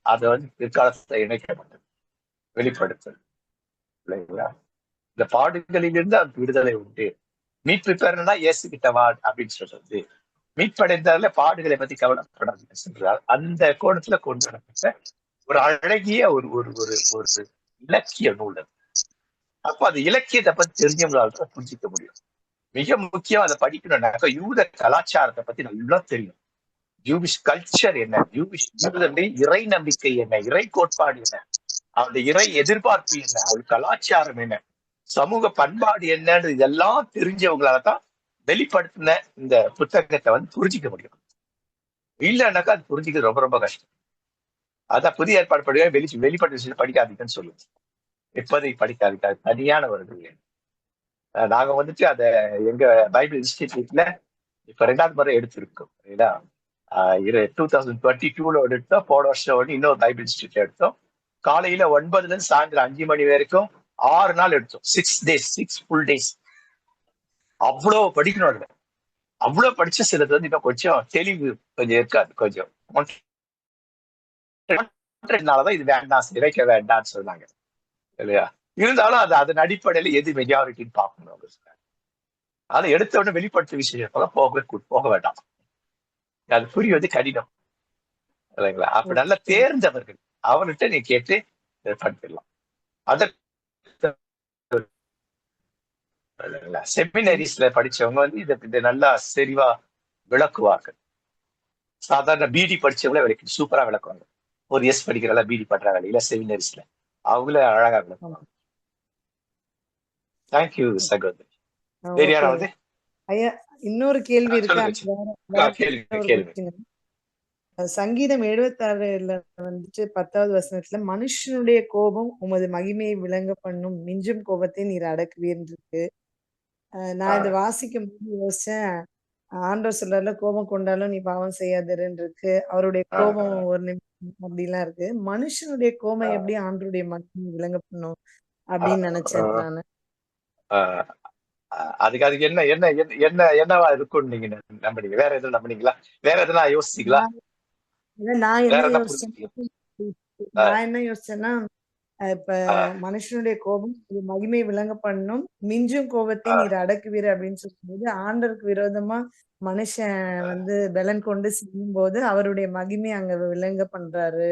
அதை வந்து பிற்காலத்துல இணைக்கப்பட்டது. வெளிப்படுத்தல் இல்லைங்களா. இந்த பாடுகளிலிருந்து அந்த விடுதலை உண்டு. மீட்பு பெறணும்னா இயேசு கிட்ட வா அப்படின்னு சொல்றது. மீட்படைந்தால பாடுகளை பத்தி கவலைப்படாது சொல்றார். அந்த கோணத்துல கொண்டு வரப்பட்ட ஒரு அழகிய ஒரு ஒரு ஒரு ஒரு இலக்கிய நூல். அப்ப அது இலக்கியத்தை பத்தி தெரிஞ்சவங்களால புரிஞ்சிக்க முடியும். மிக முக்கியம் அதை படிக்கணும்னாக்கா யூத கலாச்சாரத்தை பத்தி நல்லா தெரியும். ஜூவிஷ் கல்ச்சர் என்ன, யூதனுடைய இறை நம்பிக்கை என்ன, இறை கோட்பாடு என்ன, அவருடைய இறை எதிர்பார்ப்பு என்ன, அவருடைய கலாச்சாரம் என்ன, சமூக பண்பாடு என்னன்னு இதெல்லாம் தெரிஞ்சவங்களாலதான் வெளிப்படுத்தின இந்த புத்தகத்தை வந்து புரிஞ்சிக்க முடியும். இல்லைன்னாக்கா அது புரிஞ்சிக்கிறது ரொம்ப ரொம்ப கஷ்டம். அதான் புதிய ஏற்பாடு படிக்க வெளிப்பட்ட விஷயம் படிக்காதீங்கன்னு சொல்லுவோம். இப்போதைக்கு படிக்காதீங்க, அது தனியானவர்கள். நாங்க வந்துட்டு அதை எங்க பைபிள் இன்ஸ்டிடியூட்ல இப்ப 2வது முறை எடுத்திருக்கோம். 2022 எடுத்தோம். போன வருஷம் இன்னொரு பைபிள் இன்ஸ்டிடியூட் எடுத்தோம். காலையில 9 இருந்து சாயந்தரம் 5 மணி வரைக்கும் 6 நாள் எடுத்தோம். 6 days, 6 full days. அவ்வளவு படிக்கணும். அதுல அவ்வளவு படிச்ச சிலது வந்து இன்னும் கொஞ்சம் தெளிவு கொஞ்சம் இருக்காது. கொஞ்சம் நாளதான் இது வேண்டாம், இறைக்க வேண்டாம்னு சொன்னாங்க இல்லையா. இருந்தாலும் அது அதன் அடிப்படையில எது மெஜாரிட்டின்னு பார்க்கணும். அதை எடுத்த உடனே வெளிப்படுத்த விஷயம் போக வேண்டாம், அது புரிவது கடினம் இல்லைங்களா. அப்ப நல்லா தேர்ந்தவர்கள் அவர்கிட்ட நீ கேட்டு படிக்கலாம். செமினரிஸ்ல படிச்சவங்க வந்து இதை நல்லா செறிவா விளக்குவார்கள். சாதாரண பிடி படிச்சவங்களே விளக்கு சூப்பரா விளக்குவாங்க. ஒரு எஸ் படிக்கிறதா பிடி பண்றாங்க இல்ல செமினரிஸ்ல, அவங்களே அழகா விளக்குவாங்க. தேங்க்யூ சகோதரி. வேற யாராவது? ஐயா இன்னொரு கேள்வி இருக்கு. சங்கீதம் 76 வந்துட்டு 10வது வசனத்துல மனுஷனுடைய கோபம் உமது மகிமையை விளங்க பண்ணும், மிஞ்சும் கோபத்தை நீர் அடக்குவீர்னு இருக்கு. நான் இதை வாசிக்கும் போது யோசிச்சேன், ஆண்டவர் சொல்றாருல கோபம் கொண்டாலும் நீ பாவம் செய்யாதருன்னு இருக்கு. அவருடைய கோபம் ஒரு நிமிஷம் அப்படிலாம் இருக்கு. மனுஷனுடைய கோபம் எப்படி ஆண்டருடைய மகிமையை விளங்க பண்ணும் அப்படின்னு நினைச்சேன் நானு. அதுக்கு என்ன என்ன என்ன என்னவா இருக்கும் நீங்க நம்புறீங்க? வேற எதுவும் நம்புறீங்களா? வேற எதுனா யோசிச்சீங்களா? நான் என்ன யோசிச்சேன்னா இப்ப மனுஷனுடைய கோபம் இது மகிமை விளங்க பண்ணும், மிஞ்சும் கோபத்தை நீர் அடக்குவீர் அப்படின்னு சொல்லும்போது ஆண்டவருக்கு விரோதமா மனுஷன் வந்து பலன் கொண்டு செய்யும் போது அவருடைய மகிமை அங்க விளங்க பண்றாரு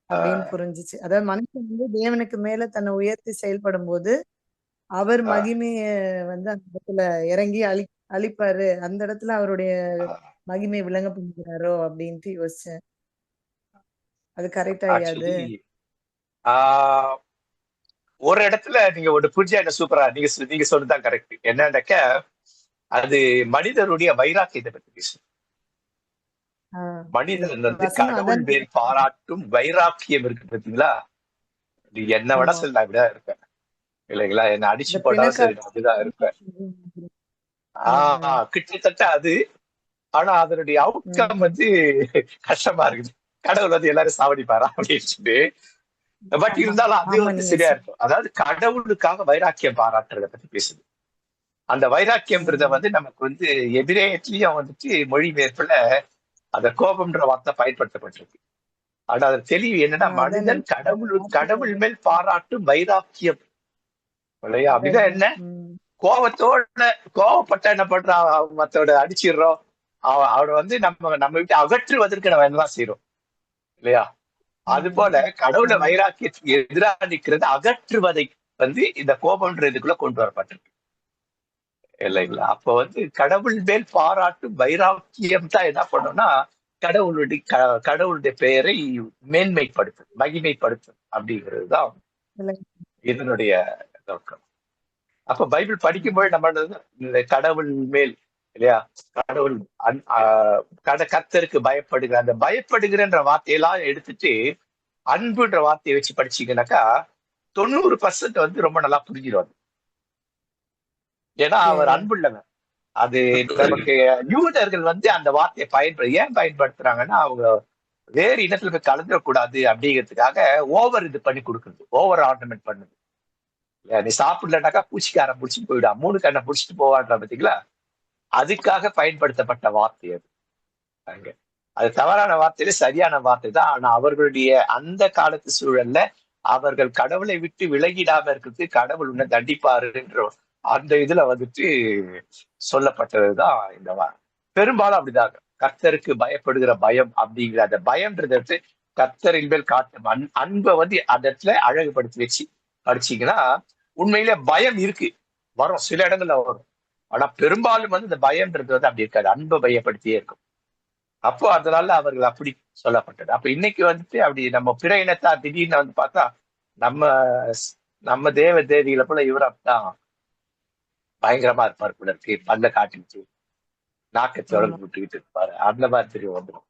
அப்படின்னு புரிஞ்சுச்சு. அதாவது மனுஷன் வந்து தேவனுக்கு மேல தன்னை உயர்த்தி செயல்படும் போது அவர் மகிமைய வந்து அந்த இடத்துல இறங்கி அழிப்பாரு. அந்த இடத்துல அவருடைய மகிமை விளங்க பண்ணுகிறாரோ அப்படின்ட்டு யோசிச்சேன். அது கரெக்டா ஐயா அது? ஆக்சுவலி ஒரு இடத்துல நீங்க ஒரு புரிஞ்சா என்ன சூப்பரா நீங்க சொன்னதுதான் கரெக்ட். என்னன்னாக்க அது மனிதருடைய வைராக்கியத்தை பத்தி பேசும். மனிதன் வந்து கடவுள் மேல் பாராட்டும் வைராக்கியம் இருக்கு பாத்தீங்களா? நீ என்ன விட சரி நான் விட இருப்பேன் இல்லைங்களா? என்ன அடிச்சு போட்டாலும் சரி நான் அப்படிதான் இருப்பேன். கிட்டத்தட்ட அது. ஆனா அதனுடைய அவுட்கம் வந்து கஷ்டமா இருக்குது. கடவுள் வந்து எல்லாரும் சாவடிப்பாரா அப்படின்னு. பட் இருந்தாலும் அது வந்து சரியா இருக்கும். அதாவது கடவுளுக்காக வைராக்கியம் பாராட்டுறத பத்தி பேசுது. அந்த வைராக்கியம்ன்றத வந்து நமக்கு வந்து எபிரேயத்திலயும் வந்துட்டு மொழிபெயர்ப்புல அந்த கோபம்ன்ற வார்த்தை பயன்படுத்தப்பட்டிருக்கு. ஆனா அது தெளிவு என்னன்னா மனிதன் கடவுள் மேல் பாராட்டும் வைராக்கியம் இல்லையா? அப்படிதான் என்ன கோவப்பட்ட என்ன பண்றான், மத்தோட அடிச்சிடுறோம், அவனை வந்து நம்ம விட்டு அகற்றுவதற்கு நம்ம என்னதான் செய்யறோம் இல்லையா? அது போல கடவுளை வைராக்கியத்துக்கு எதிராக நிற்கிறது அகற்றுவதை வந்து இந்த கோபம்ன்றதுக்குள்ள கொண்டு வரப்பட்டிருக்கு இல்லைங்களா? அப்ப வந்து கடவுள் மேல் பாராட்டும் வைராக்கியம் தான் என்ன பண்ணோம்னா கடவுளுடைய பெயரை மேன்மைப்படுத்தும், மகிமைப்படுத்தும் அப்படிங்கிறது தான் இதனுடைய நோக்கம். அப்ப பைபிள் படிக்கும்போது நம்ம இந்த கடவுள் மேல் இல்லையா, கடவுள் கர்த்தருக்கு பயப்படுகிற அந்த பயப்படுகிறன்ற வார்த்தையெல்லாம் எடுத்துட்டு அன்புன்ற வார்த்தையை வச்சு படிச்சீங்கன்னாக்கா 90% வந்து ரொம்ப நல்லா புரிஞ்சிடும். ஏன்னா அவர் அன்புள்ளவர். அது நமக்கு யூதர்கள் வந்து அந்த வார்த்தையை ஏன் பயன்படுத்துறாங்கன்னா அவங்க வேறு இனத்துல போய் கலந்துடக்கூடாது அப்படிங்கிறதுக்காக ஓவர் இது பண்ணி கொடுக்குறது, ஓவர் ஆர்னமெண்ட் பண்ணுது. நீ சாப்பிடலனாக்கா பூச்சிக்காரன் பிடிச்சிட்டு போயிடா, 3 கண்ணை பிடிச்சிட்டு போவான்ற பார்த்தீங்களா? அதுக்காக பயன்படுத்தப்பட்ட வார்த்தை அது. அங்க அது தவறான வார்த்தையில சரியான வார்த்தை தான். ஆனா அவர்களுடைய அந்த காலத்து சூழல்ல அவர்கள் கடவுளை விட்டு விலகிடாம இருக்கிறது கடவுள் உன்னை தண்டிப்பாருன்ற அந்த இதுல வந்துட்டு சொல்லப்பட்டதுதான் இந்த வார்த்தை. பெரும்பாலும் அப்படிதான் கர்த்தருக்கு பயப்படுகிற பயம் அப்படிங்கிற அந்த பயம்ன்றது கர்த்தரின் மேல் காட்டும் அன்பை வந்து அந்த இடத்துல அழகுபடுத்தி வச்சு படிச்சீங்கன்னா உண்மையிலே பயம் இருக்கு, வரும், சில இடங்கள்ல வரும். ஆனா பெரும்பாலும் வந்து இந்த பயம்ன்றது வந்து அப்படி இருக்காது, அன்பை பயப்படுத்தியே இருக்கும். அப்போ அதனால அவர்கள் அப்படி சொல்லப்பட்டது. அப்ப இன்னைக்கு வந்துட்டு அப்படி நம்ம பிற இனத்தா திடீர்னு வந்து பார்த்தா நம்ம தேவ தேவிகளை போல இவர் அப்படிதான் பயங்கரமா இருப்பார் போல இருக்கு, பல்ல காட்டிட்டு நாக்கத்தை உடம்பு விட்டுக்கிட்டு இருப்பாரு, அந்த மாதிரி தெரியும் வந்துடும்.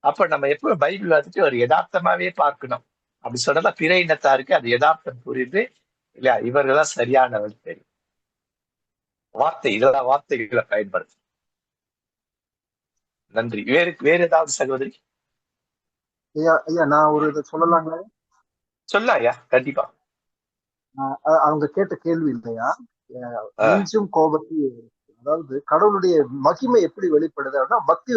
அப்ப நம்ம எப்பவும் பைபிள் வந்துட்டு ஒரு யதார்த்தமாவே பார்க்கணும். அப்படி சொன்னா பிற இனத்தாருக்கு அது யதார்த்தம் புரியுது இல்லையா? இவர்கள்தான் சரியானவர் தெரியும். இதெல்லாம் வார்த்தைகளை பயன்படுத்தும். நன்றி. வேற ஏதாவது சகோதரி? ஐயா நான் ஒரு இதை சொல்லலாங்களா? சொல்ல ஐயா, கண்டிப்பா. அவங்க கேட்ட கேள்வி இல்லையா, நெஞ்சும் கோபத்தை, அதாவது கடவுளுடைய மகிமை எப்படி வெளிப்படுது அப்படின்னா பக்தி.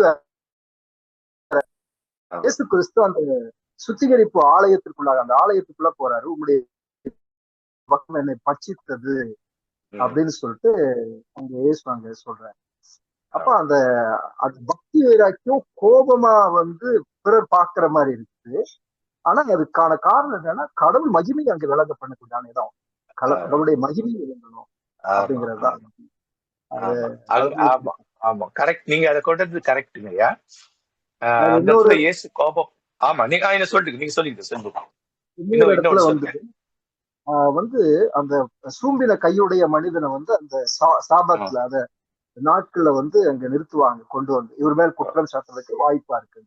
இயேசு கிறிஸ்து அந்த சுத்திகரிப்பு ஆலயத்திற்குள்ளாக அந்த ஆலயத்துக்குள்ள போறாரு. உங்களுடைய பக்தம் என்னை பட்சித்தது அப்படின்னு சொல்லிட்டு அங்க இயேசு அங்க சொல்றாரு. அப்ப அந்த பக்தி வைராக்கியம் கோபமா வந்து பிறர் பார்க்கிற மாதிரி இருக்குது. ஆனா அதுக்கான காரணம் என்னன்னா கடவுள் மகிமை அங்க விளங்க பண்ணக்கூடியதான இடம், கடவுளுடைய மகிமை விளங்கணும் அப்படிங்கறதுதான். ஆமா கரெக்ட், நீங்க அதை கொண்டது கரெக்டுங்கய்யா. அந்த இயேசு கோபம். ஆமா, நீங்க சொல்லுங்க, நீங்க சொல்லுங்க. இன்னொரு இடத்துல வந்து அந்த சூம்பின கையுடைய மனிதனை வந்து அந்த சாபத்துல அத நாட்கள்ல வந்து அங்க நிறுத்துவாங்க, கொண்டு வந்து இவர் மேல் குற்றம் சாட்டுறதுக்கு வாய்ப்பா இருக்கு.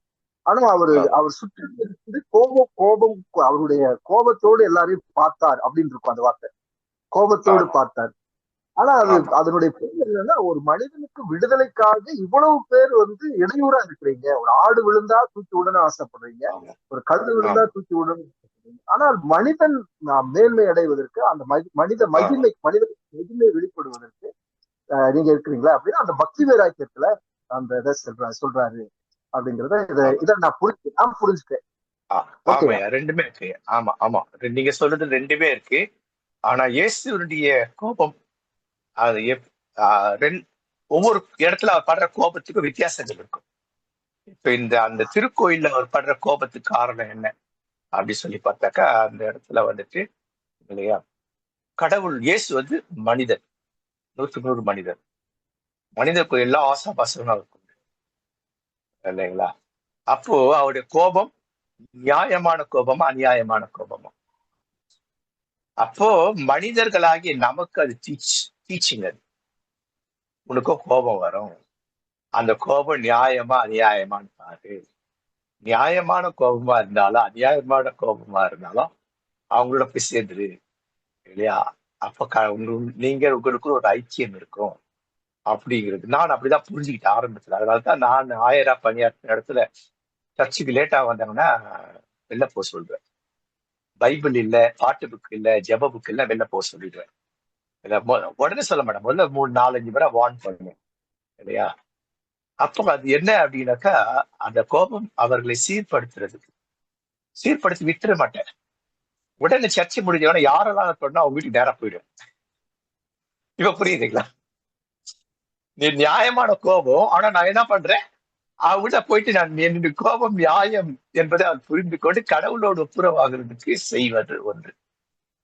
ஆனா அவர் சுற்றி இருக்குது கோபம் அவருடைய கோபத்தோடு எல்லாரையும் பார்த்தார் அப்படின்னு இருக்கும் அந்த வார்த்தை, கோபத்தோடு பார்த்தார். ஆனா அதனுடைய பேர் என்னன்னா, ஒரு மனிதனுக்கு விடுதலைக்காக இவ்வளவு பேர் வந்து இடையூறா இருக்கிறீங்க. ஒரு ஆடு விழுந்தா தூக்கி உடனே ஆசைப்படுறீங்க, ஒரு கழுது விழுந்தா தூக்கி உடனே ஆசைப்படுறீங்க. ஆனால் மனிதன் மேன்மை அடைவதற்கு, அந்த மனித மகிமை வெளிப்படுவதற்கு நீங்க இருக்கிறீங்களா அப்படின்னா அந்த பக்தி வைராக்கியத்துல அந்த இதை சொல்றாரு அப்படிங்கறத இதை நான் புரிஞ்சுட்டேன். ஓகேயா? ஆமாய்யா, ரெண்டுமே இருக்கு. ஆமா ஆமா, நீங்க சொல்றது ரெண்டுமே இருக்கு. ஆனா இயேசுனுடைய கோபம் அது ஒவ்வொரு இடத்துல அவர் படுற கோபத்துக்கும் வித்தியாசங்கள் இருக்கும். இப்ப அந்த திருக்கோயில்ல அவர் படுற கோபத்துக்கு காரணம் என்ன அப்படி சொல்லி பார்த்தாக்கா, அந்த இடத்துல வந்துட்டு இல்லையா, கடவுள் இயேசு வந்து மனிதர், 100% மனிதர். மனிதருக்கு எல்லா ஆசாபாசங்களும் இருக்கும் இல்லைங்களா? அப்போ அவருடைய கோபம் நியாயமான கோபமா அநியாயமான கோபமா? அப்போ மனிதர்களாகிய நமக்கு அது டீச்சிங். அது உனக்கும் கோபம் வரும், அந்த கோபம் நியாயமா அநியாயமான்னு பாரு. நியாயமான கோபமா இருந்தாலும் அநியாயமான கோபமா இருந்தாலும் அவங்களோட போய் சேர்ந்துரு இல்லையா? அப்ப நீங்க உங்களுக்கு ஒரு ஐக்கியம் இருக்கும் அப்படிங்கிறது நான் அப்படிதான் புரிஞ்சுக்கிட்டேன் ஆரம்பத்துல. அதனாலதான் நான் ஆயரா பணியாற்றின இடத்துல சர்ச்சுக்கு லேட்டா வந்தாங்கன்னா வெளில போக சொல்றேன். பைபிள் இல்ல, பாட்டு புக் இல்ல, ஜெப புக் இல்ல, வெளில போக சொல்லிடுவேன். உடனே சொல்ல மாட்டேன், முதல்ல 3-4-5 முறை வார்ன் பண்ணுவேன் இல்லையா? அப்போ அது என்ன அப்படின்னாக்கா, அந்த கோபம் அவர்களை சீர்படுத்தி விட்டுற மாட்டேன். உடனே சர்ச்சை முடிஞ்சவன யாரெல்லாம் சொன்னா அவங்க வீட்டுக்கு நேரா போயிடும். இப்ப புரியுதுங்களா? நீ நியாயமான கோபம், ஆனா நான் என்ன பண்றேன், அவங்ககிட்ட போயிட்டு நான் என்னுடைய கோபம் நியாயம் என்பதை அவர் புரிந்து கொண்டு கடவுளோடு ஒப்புரவாகிறதுக்கு செய்வது ஒன்று.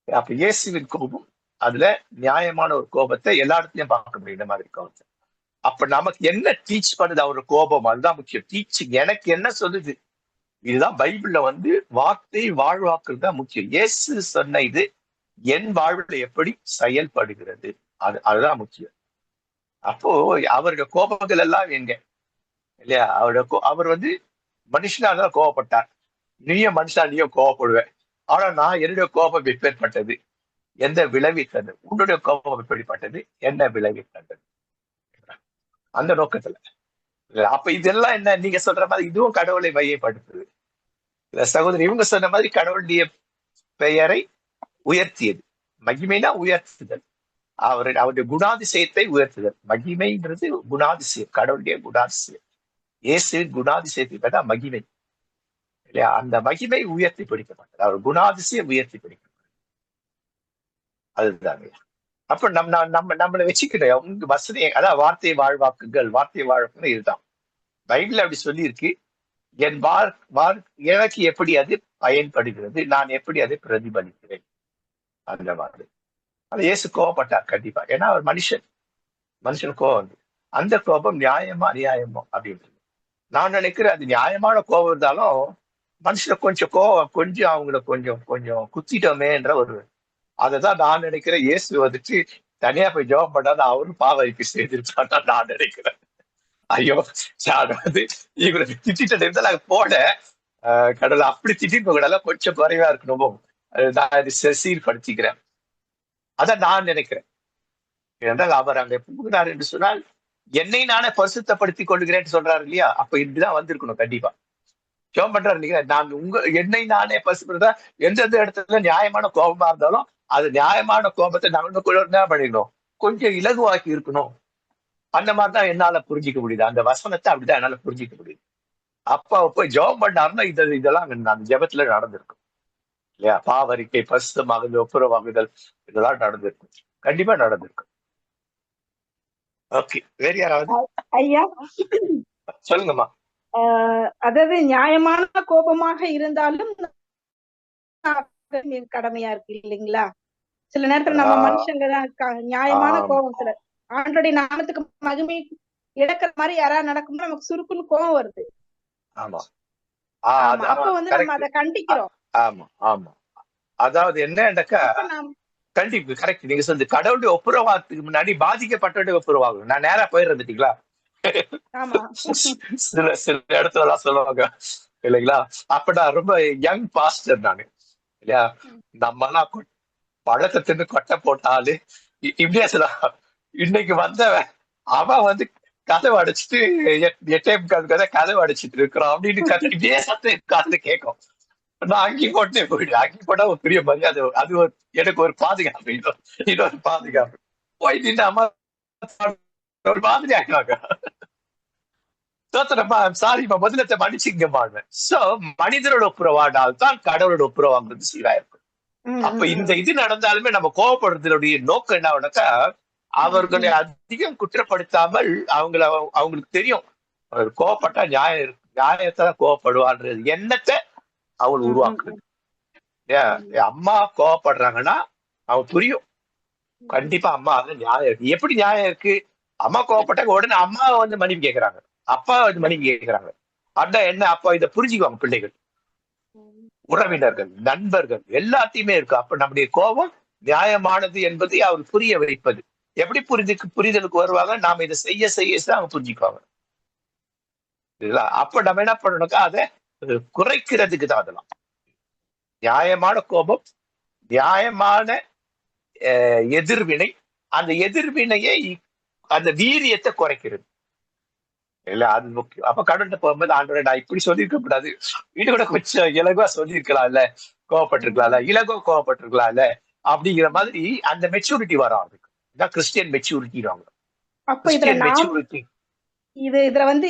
அப்ப இயேசுவின் கோபம் அதுல நியாயமான ஒரு கோபத்தை எல்லா இடத்துலயும் பார்க்க முடியும், இந்த மாதிரி கோபத்தை. அப்ப நமக்கு என்ன டீச் பண்ணுது அவர் கோபம், அதுதான் முக்கியம். டீச்சிங் எனக்கு என்ன சொல்லுது, இதுதான் பைபிள்ல வந்து வார்த்தை வாழ்வாக்குறது தான் முக்கியம். இயேசு சொன்ன இது என் வாழ்வுல எப்படி செயல்படுகிறது, அதுதான் முக்கியம். அப்போ அவருடைய கோபங்கள் எல்லாம் எங்க இல்லையா? அவர் வந்து மனுஷனா தான் கோபப்பட்டார். நீயும் மனுஷனா, நீயும் கோபப்படுவேன். ஆனா நான் என்னுடைய கோபம் எப்பேற்பட்டது, எந்த விளைவித்தது, உன்னுடைய கோபம் எப்படிப்பட்டது, என்ன விளைவித்தது, அந்த நோக்கத்துல. அப்ப இதெல்லாம் என்ன, நீங்க சொல்ற மாதிரி இதுவும் கடவுளை மையப்படுத்துது. சகோதரி இவங்க சொன்ன மாதிரி கடவுளுடைய பெயரை உயர்த்தியது. மகிமைனா உயர்த்துதல், அவருடைய குணாதிசயத்தை உயர்த்துதல். மகிமைன்றது குணாதிசயம், கடவுளுடைய குணாதிசயம். இயேசுவின் குணாதிசயத்தை பார்த்தா மகிமை இல்லையா? அந்த மகிமை உயர்த்தி பிடிக்கப்பட்டது, அவர் குணாதிசயம் உயர்த்தி பிடிக்கப்பட்டது. அதுதாங்க. அப்ப நம்மளை வச்சுக்கிட்டோம் உங்க வசதி, அதான் வார்த்தை வாழ்வாக்குகள். வார்த்தை வாழ்வாக்குகள் இதுதான் பைபிள் அப்படி சொல்லி இருக்கு. என் எனக்கு எப்படி அது பயன்படுகிறது, நான் எப்படி அதை பிரதிபலிக்கிறேன், அந்த மாதிரி. அது இயேசு கோபப்பட்டார் கண்டிப்பா, ஏன்னா அவர் மனுஷன் கோபம். அந்த கோபம் நியாயமா அநியாயமோ அப்படின்றது நான் நினைக்கிறேன். அது நியாயமான கோபம் இருந்தாலும் மனுஷனை கொஞ்சம் அவங்கள கொஞ்சம் குத்திட்டோமேன்ற ஒரு, அததான் நான் நினைக்கிறேன். இயேசு வந்துட்டு தனியா போய் ஜெபம் பண்ணாத அவரும் பாவரிப்பு செய்திருப்பான் நான் நினைக்கிறேன். ஐயோ வந்து இவங்களை திட்டிட்டு இருந்தாலும் அது போட கடவுளை அப்படி திட்டிட்டு போகல, கொஞ்சம் குறைவா இருக்கணுமோ, நான் இது சீர்படுத்திக்கிறேன், அதான் நான் நினைக்கிறேன். என்றால் அவர் அங்கே புகுகிறார் என்று சொன்னால் என்னை நானே பரிசுத்தப்படுத்திக் கொள்கிறேன்னு சொல்றாரு இல்லையா? அப்ப இப்படிதான் வந்திருக்கணும் கண்டிப்பா. ஜெபம் பண்றாரு இல்லையா, நான் என்னை நானே பரிசுத்தா எந்தெந்த இடத்துல நியாயமான கோபமா இருந்தாலும் அது நியாயமான கோபத்தை நமக்குள்ள என்ன பண்ணிக்கணும், கொஞ்சம் இலகுவாக்கி இருக்கணும். அந்த மாதிரிதான் என்னால புரிஞ்சிக்க முடியுது, அந்த வசனத்தை அப்படிதான் என்னால புரிஞ்சிக்க முடியுது. அப்ப போய் ஜெபம் பண்ணாருன்னா இதெல்லாம் அந்த ஜெபத்துல நடந்திருக்கும் இல்லையா? பாவரிக்கை, பரிசுத்தமாகுதல், ஒப்புரவாகுதல், இதெல்லாம் நடந்திருக்கும், கண்டிப்பா நடந்திருக்கும். ஓகே, வேற யாராவது? ஐயா சொல்லுங்கம்மா. அதாவது நியாயமான கோபமாக இருந்தாலும் கடமையா இருக்கு இல்லைங்களா? சில நேரத்துல நம்ம மனுஷங்க தான் நியாயமான கோபத்துல ஆண்டோடைய நாமத்துக்கு மகிமை இழக்கிற மாதிரி யாராவது நடக்கும்போது நமக்கு சுருக்குன்னு கோபம் வருது. ஆமா, அப்ப வந்து நம்ம அதை கண்டிக்கிறோம். ஆமா ஆமா, அதாவது என்னக்கா கண்டிப்பா கரெக்ட். நீங்க சொல்றது கடவுளுடைய ஒப்புரவாதத்துக்கு முன்னாடி பாதிக்கப்பட்டவருடைய ஒப்புரவாகும். நான் நேரா போயிடுறதுட்டீங்களா? சில இடத்துல எல்லாம் சொல்லுவாங்க இல்லைங்களா? அப்ப நான் ரொம்ப யங் பாஸ்டர் நானு இல்லையா? நம்ம எல்லாம் பழத்தை தின்னு கொட்டை போட்டாலு இப்படியா சொல்ல, இன்னைக்கு வந்தவன் அவன் வந்து கதவை அடைச்சிட்டு கதவை அடைச்சிட்டு இருக்கிறான் அப்படின்னு இப்படியே சத்தம் காதுல கேட்கும். நான் அங்கி போட்டே போயிடுவேன். அங்கி போட்டா ஒரு பெரிய மரியாதை, அது எனக்கு ஒரு பாதுகாப்பு, இன்னொரு பாதுகாப்பு. போய் நின்று அம்மா ஒரு மாதிரி ஆகினாங்க. தோத்துறப்பா சாரிப்பா முதலத்தை மன்னிச்சுங்கம்மா. சோ மனிதரோட ஒப்புரவானால் தான் கடவுளோட ஒப்புரவாங்கிறது சீரா இருக்கும். அப்ப இந்த இது நடந்தாலுமே நம்ம கோவப்படுறதுடைய நோக்கம் என்ன ஆகுனாக்கா, அவர்களை அதிகம் குற்றப்படுத்தாமல் அவங்களுக்கு தெரியும் அவர் கோவப்பட்டா நியாயம் இருக்கு, நியாயத்தான் கோவப்படுவான்ற எண்ணத்தை அவங்க உருவாக்குது. என் அம்மா கோவப்படுறாங்கன்னா அவன் புரியும், கண்டிப்பா அம்மா அது நியாயம் இருக்கு. எப்படி நியாயம் இருக்கு? அம்மா கோவப்பட்டாங்க உடனே அம்மா வந்து மன்னிப்பு கேட்கறாங்க, அப்பா வந்து மன்னிப்பு கேட்கறாங்க. அதான் என்ன, அப்பா இதை புரிஞ்சுக்குவாங்க பிள்ளைகள், உறவினர்கள், நண்பர்கள் எல்லாத்தையுமே இருக்கு. அப்ப நம்முடைய கோபம் நியாயமானது என்பதை அவர் புரிய வைப்பது. எப்படி புரிதலுக்கு வருவாங்க? நாம இதை செய்ய செய்ய அவங்க புரிஞ்சுக்குவாங்க. அப்ப நம்ம என்ன பண்ணணும்க்கா, அதை குறைக்கிறதுக்கு தான் அதெல்லாம். நியாயமான கோபம், நியாயமான எதிர்வினை, அந்த எதிர்வினையை அந்த வீரியத்தை குறைக்கிறது இல்ல, அது முக்கியம். அப்ப கடவுள்கிட்ட போகும்போது ஆண்டவரே நான் இப்படி சொல்லியிருக்க கூடாது, இது கூட கொஞ்சம் இலகுவா சொல்லியிருக்கலாம்ல, கோவப்பட்டிருக்கலாம்ல, இலகுவா கோவப்பட்டிருக்கலாம்ல அப்படிங்கிற மாதிரி அந்த மெச்சூரிட்டி வரும். அதுக்கு இதான் கிறிஸ்டியன் மெச்சூரிட்டிவாங்க. அப்ப இதுல வந்து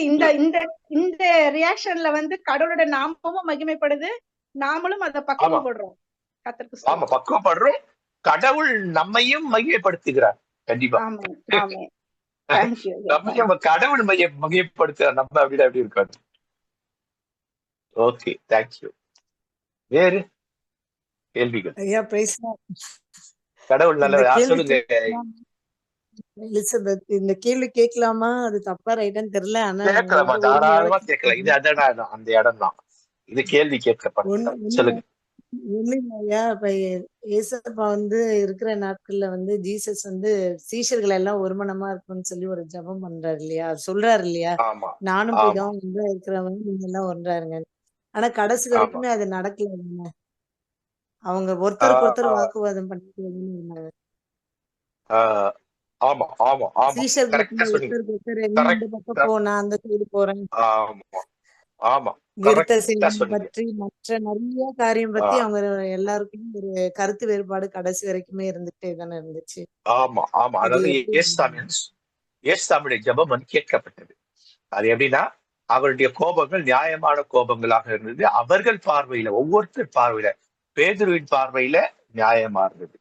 இந்த ரியாக்ஷன்ல வந்து கடவுளோட நாமமும் மகிமைப்படுது, நாமளும் அதை பக்குவப்படுறோம். ஆமா, பக்குவப்படுறோம். கடவுள் நம்மையும் மகிமைப்படுத்துகிறார். கண்டிப்பா நம்ம கடவுள் மகிமைப்படுத்த நம்ம அப்படி இருக்காது. Okay, thank you. வேறு கேள்விகள்? கடவுள் நல்ல சொல்லுங்க எலிசபெத். இந்த கேள்வி கேட்கலாமா? அது தப்பா ரைட்டான்னு தெரியல. ஆனா கேட்கலாமா? தாராளமா கேட்கலாம். இது அதான் அந்த இடம் தான், இது கேள்வி கேட்கப்படும். சொல்லுங்க. இல்லையா, இப்ப ஏசப்பா வந்து இருக்கிற நாட்கள்ல வந்து ஜீசஸ் வந்து சீஷர்கள் எல்லாம் ஒரு மனமா இருக்கும்னு சொல்லி ஒரு ஜபம் பண்றாரு இல்லையா, சொல்றாரு இல்லையா, நானும் பிதாவும் ஒன்றா இருக்கிறவங்க நீங்க எல்லாம் ஒன்றாருங்க. ஆனா கடைசி வரைக்குமே அது நடக்கல. அவங்க ஒருத்தருக்கு ஒருத்தர் வாக்குவாதம் பண்ணிட்டு இருந்தாங்க. போனா அந்த சைடு போறேன் பற்றி மற்ற நிறைய காரியம் பத்தி அவங்க எல்லாருக்கும் ஒரு கருத்து வேறுபாடு கடைசி வரைக்குமே இருந்துட்டே தானே இருந்துச்சு. ஆமா ஆமா, அதாவது ஏசாமியுடைய ஜெபம் வந்து கேட்கப்பட்டது. அது எப்படின்னா, அவருடைய கோபங்கள் நியாயமான கோபங்களாக இருந்தது. அவர்கள் பார்வையில, ஒவ்வொருத்தர் பார்வையில, பேதுருவின் பார்வையில நியாயமா இருந்தது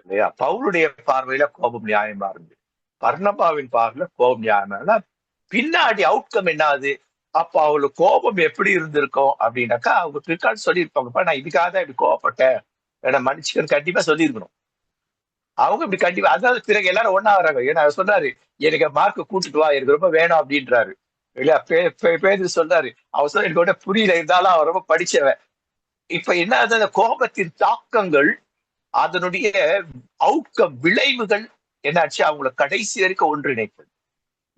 இல்லையா, பவுலுடைய பார்வையில கோபம் நியாயமா இருந்தது, பர்னபாவின் பார்வையில கோபம் நியாயமா இருந்தா, பின்னாடி அவுட்கம் என்னாது? அப்ப அவங்களுக்கு கோபம் எப்படி இருந்திருக்கும் அப்படின்னாக்கா, அவங்க பிற்காலம் சொல்லியிருப்பாங்கப்பா நான் இதுக்காக தான் இப்படி கோவப்பட்டேன், ஏன்னா மன்னிச்சுக்கணும் கண்டிப்பா சொல்லியிருக்கணும். அவங்க இப்படி கண்டிப்பா, அதாவது பிறகு எல்லாரும் ஒன்னா வராங்க. ஏன்னா சொல்றாரு எனக்கு மார்க் கூட்டிட்டு வா, எனக்கு ரொம்ப வேணும் அப்படின்றாரு இல்லையா. பேதுரு சொல்றாரு, அவர் சொல்ல எனக்கு கூட புரியல, இருந்தாலும் அவர் ரொம்ப படிச்சவன். இப்ப என்ன, அந்த கோபத்தின் தாக்கங்கள், அதனுடைய அவுட்கம், விளைவுகள் என்னாச்சு, அவங்கள கடைசி வரைக்கும் ஒன்றிணைப்பது.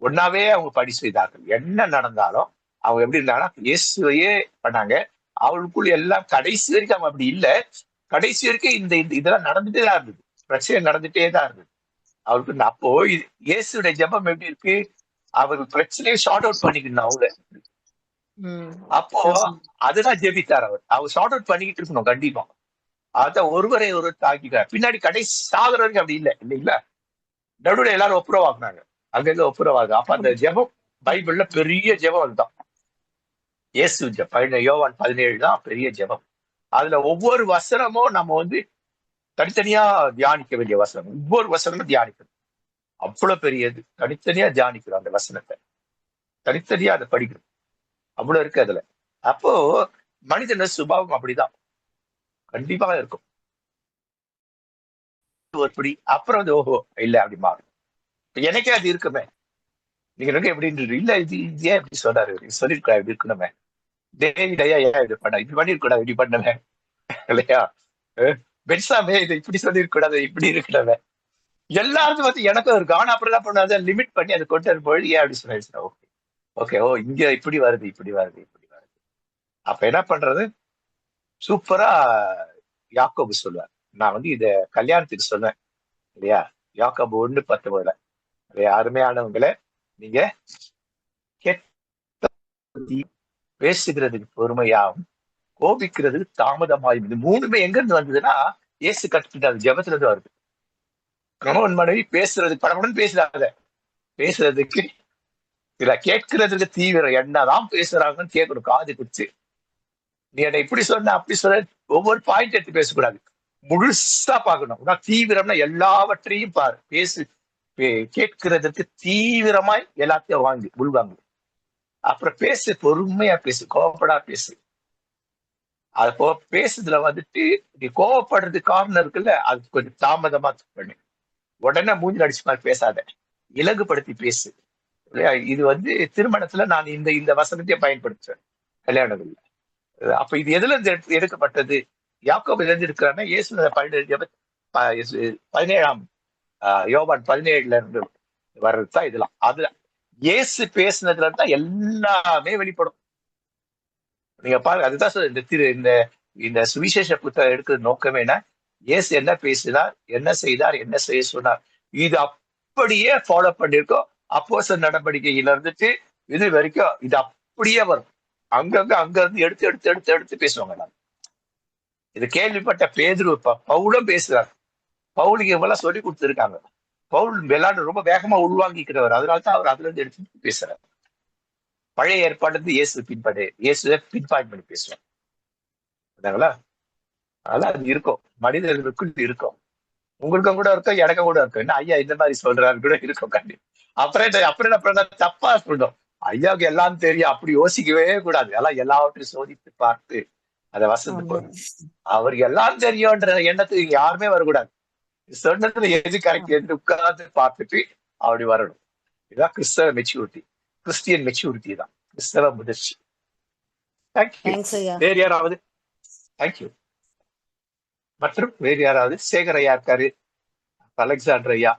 ஒன்னாவே அவங்க படி செய்தார்கள். என்ன நடந்தாலும் அவங்க எப்படி இருந்தாங்கன்னா இயேசுவையே பண்ணாங்க. அவளுக்குள்ள எல்லாம் கடைசி வரைக்கும் அவங்க அப்படி இல்லை. கடைசி வரைக்கும் இதெல்லாம் நடந்துட்டே தான் இருந்தது, பிரச்சனை நடந்துட்டே தான் இருந்தது அவருக்கு. அப்போ இயேசுடைய ஜெபம் எப்படி இருக்கு, அவர் பிரச்சனையை ஷார்ட் அவுட் பண்ணிக்கணும் அவங்க. அப்போ அதுதான் ஜெபித்தார் அவர் ஷார்ட் அவுட் பண்ணிக்கிட்டு இருக்கணும் கண்டிப்பா. அதான் ஒருவரை ஒருவர் தாக்கிட்டார். பின்னாடி கடைசி சாகுற வரைக்கும் அப்படி இல்லை இல்லைங்களா. நடுவில் எல்லாரும் ஒப்புரவாக்குனாங்க, அங்கங்க ஒப்புரவாங்க. அப்ப அந்த ஜெபம் பைபிள்ல பெரிய ஜெபம் அதுதான். இயேசு யோவான் 17 தான் பெரிய ஜெபம். அதுல ஒவ்வொரு வசனமும் நம்ம வந்து தனித்தனியா தியானிக்க வேண்டிய வசனம், ஒவ்வொரு வசனமும் தியானிக்கணும். அவ்வளவு பெரியது, தனித்தனியா தியானிக்கணும் அந்த வசனத்தை, தனித்தனியா அதை படிக்கணும், அவ்வளவு இருக்கு அதுல. அப்போ மனிதன சுபாவம் அப்படிதான் கண்டிப்பா இருக்கும். ஒருபடி அப்புறம் வந்து ஓஹோ இல்ல அப்படி மாறும். எனக்கே அது இருக்குமே, நீங்க எப்படி இல்ல இது ஏன் இப்படி சொன்னாரு, சொல்லிருக்கா இப்படி இருக்கணுமே, டேவிடையா ஏன் இப்படி பண்ண, இப்படி பண்ணிருக்கூடாது, இப்படி பண்ணவே இல்லையா, பெட்சாமே இதை இப்படி சொல்லிருக்கூடாது, இப்படி இருக்கணுமே, எல்லாருக்கும் வந்து எனக்கும் இருக்கும். ஆனா அப்புறம் என்ன பண்ணாத லிமிட் பண்ணி அதை கொண்டு வரும்போது ஏன் அப்படி சொன்னா ஓகே ஓகே, ஓ இங்க இப்படி வருது இப்படி வருது இப்படி வருது. அப்ப என்ன பண்றது, சூப்பரா யாக்கோபு சொல்லுவார். நான் வந்து இத கல்யாணத்துக்கு சொன்னேன் இல்லையா, யாக்கோபு 1:19 அருமையானவங்களே, நீங்க பேசுகிறதுக்கு பொறுமையாகவும் கோபிக்கிறதுக்கு தாமதமாயும், இது மூணுமே எங்க இருந்து வந்ததுன்னா இயேசு கற்றுக்கிட்ட ஜெபத்துல இருந்து வருது. கணவன் மனைவி பேசுறதுக்கு படப்படன்னு பேசுறாங்க, பேசுறதுக்கு இதுல கேட்கறதுக்கு தீவிரம், என்னதான் பேசுறாங்கன்னு கேட்கணும் காது குச்சு. நீ என்னை இப்படி சொன்ன அப்படி சொன்ன ஒவ்வொரு பாயிண்ட் எடுத்து பேசக்கூடாது, முழுசா பார்க்கணும். தீவிரம்னா எல்லாவற்றையும் பாரு, பேசு. கேட்கிறதுக்கு தீவிரமாய் எல்லாத்தையும் உள்வாங்கு. அப்புறம் பேசு, பொறுமையா பேசு, கோவப்படா பேசு. அது பேசுறதுல வந்துட்டு நீ கோவப்படுறது காரணம் இருக்குல்ல, அது கொஞ்சம் தாமதமா பண்ணு. உடனே மூஞ்சில் அடிச்சு மாதிரி பேசாத, இலகுபடுத்தி பேசு. இது திருமணத்துல நான் இந்த இந்த வசனத்தையே பயன்படுத்துறேன் கல்யாணங்கள்ல. அப்ப இது எதுல இருந்து எடுக்கப்பட்டது? யாக்கோபு இருந்து இருக்கிறான்னா இயேசு 17 யோவான் 17 இருந்து வர்றதுதான் இதெல்லாம். அதுல இயேசு பேசுனதுல இருந்தா எல்லாமே வெளிப்படும். நீங்க பாருங்க, அதுதான் இந்த இந்த சுவிசேஷ புத்தகம் எடுக்கிறது நோக்கமேனா, இயேசு என்ன பேசினார், என்ன செய்தார், என்ன செய்ய சொன்னார், இது அப்படியே ஃபாலோ பண்ணிருக்கோம். அப்போஸ்தலர் நடவடிக்கையில இருந்துட்டு இது வரைக்கும் இது அப்படியே வரும். அங்க இருந்து எடுத்து எடுத்து எடுத்து எடுத்து பேசுவாங்க. நான் இது கேள்விப்பட்ட பேதுரு, பவுலும் பேசுறாரு. பவுலுக்கு இவெல்லாம் சொல்லி கொடுத்துருக்காங்க. பவுல் விளையாடு ரொம்ப வேகமா உள்வாங்கிக்கிறவர், அதனால்தான் அவர் அதுல இருந்து எடுத்து பேசுறாரு. பழைய ஏற்பாடு இருந்து இயேசுவை பின்பாயிண்ட் பண்ணி பேசுவாங்க. அதெல்லாம் அது இருக்கும், மனிதர்களுக்குள் இருக்கும். உங்களுக்கும் கூட இருக்கும், எனக்கும் கூட இருக்கும். என்ன ஐயா இந்த மாதிரி சொல்றாரு கூட இருக்கும் கண்டி. அப்புறம் தப்பா சொல்றோம், ஐயாவுக்கு எல்லாம் தெரியும் அப்படி யோசிக்கவே கூடாது. எல்லாம் எல்லாவற்றையும் சோதித்து பார்த்து அதை வசந்து அவருக்கு எல்லாம் தெரியும்ன்ற எண்ணத்துக்கு யாருமே வரக்கூடாது. சொன்னதுல எது கரெக்ட் எது உட்கார்ந்து பார்த்துட்டு அப்படி வரணும். இதுதான் கிறிஸ்தவ மெச்சூரிட்டி, கிறிஸ்டியன் மெச்சூரிட்டி தான் கிறிஸ்தவ முதிர்ச்சி. தேங்க்யூ. வேறு யாராவது? தேங்க்யூ. மற்றும் வேறு யாராவது? சேகர் ஐயா இருக்காரு, அலெக்சாண்டர் ஐயா,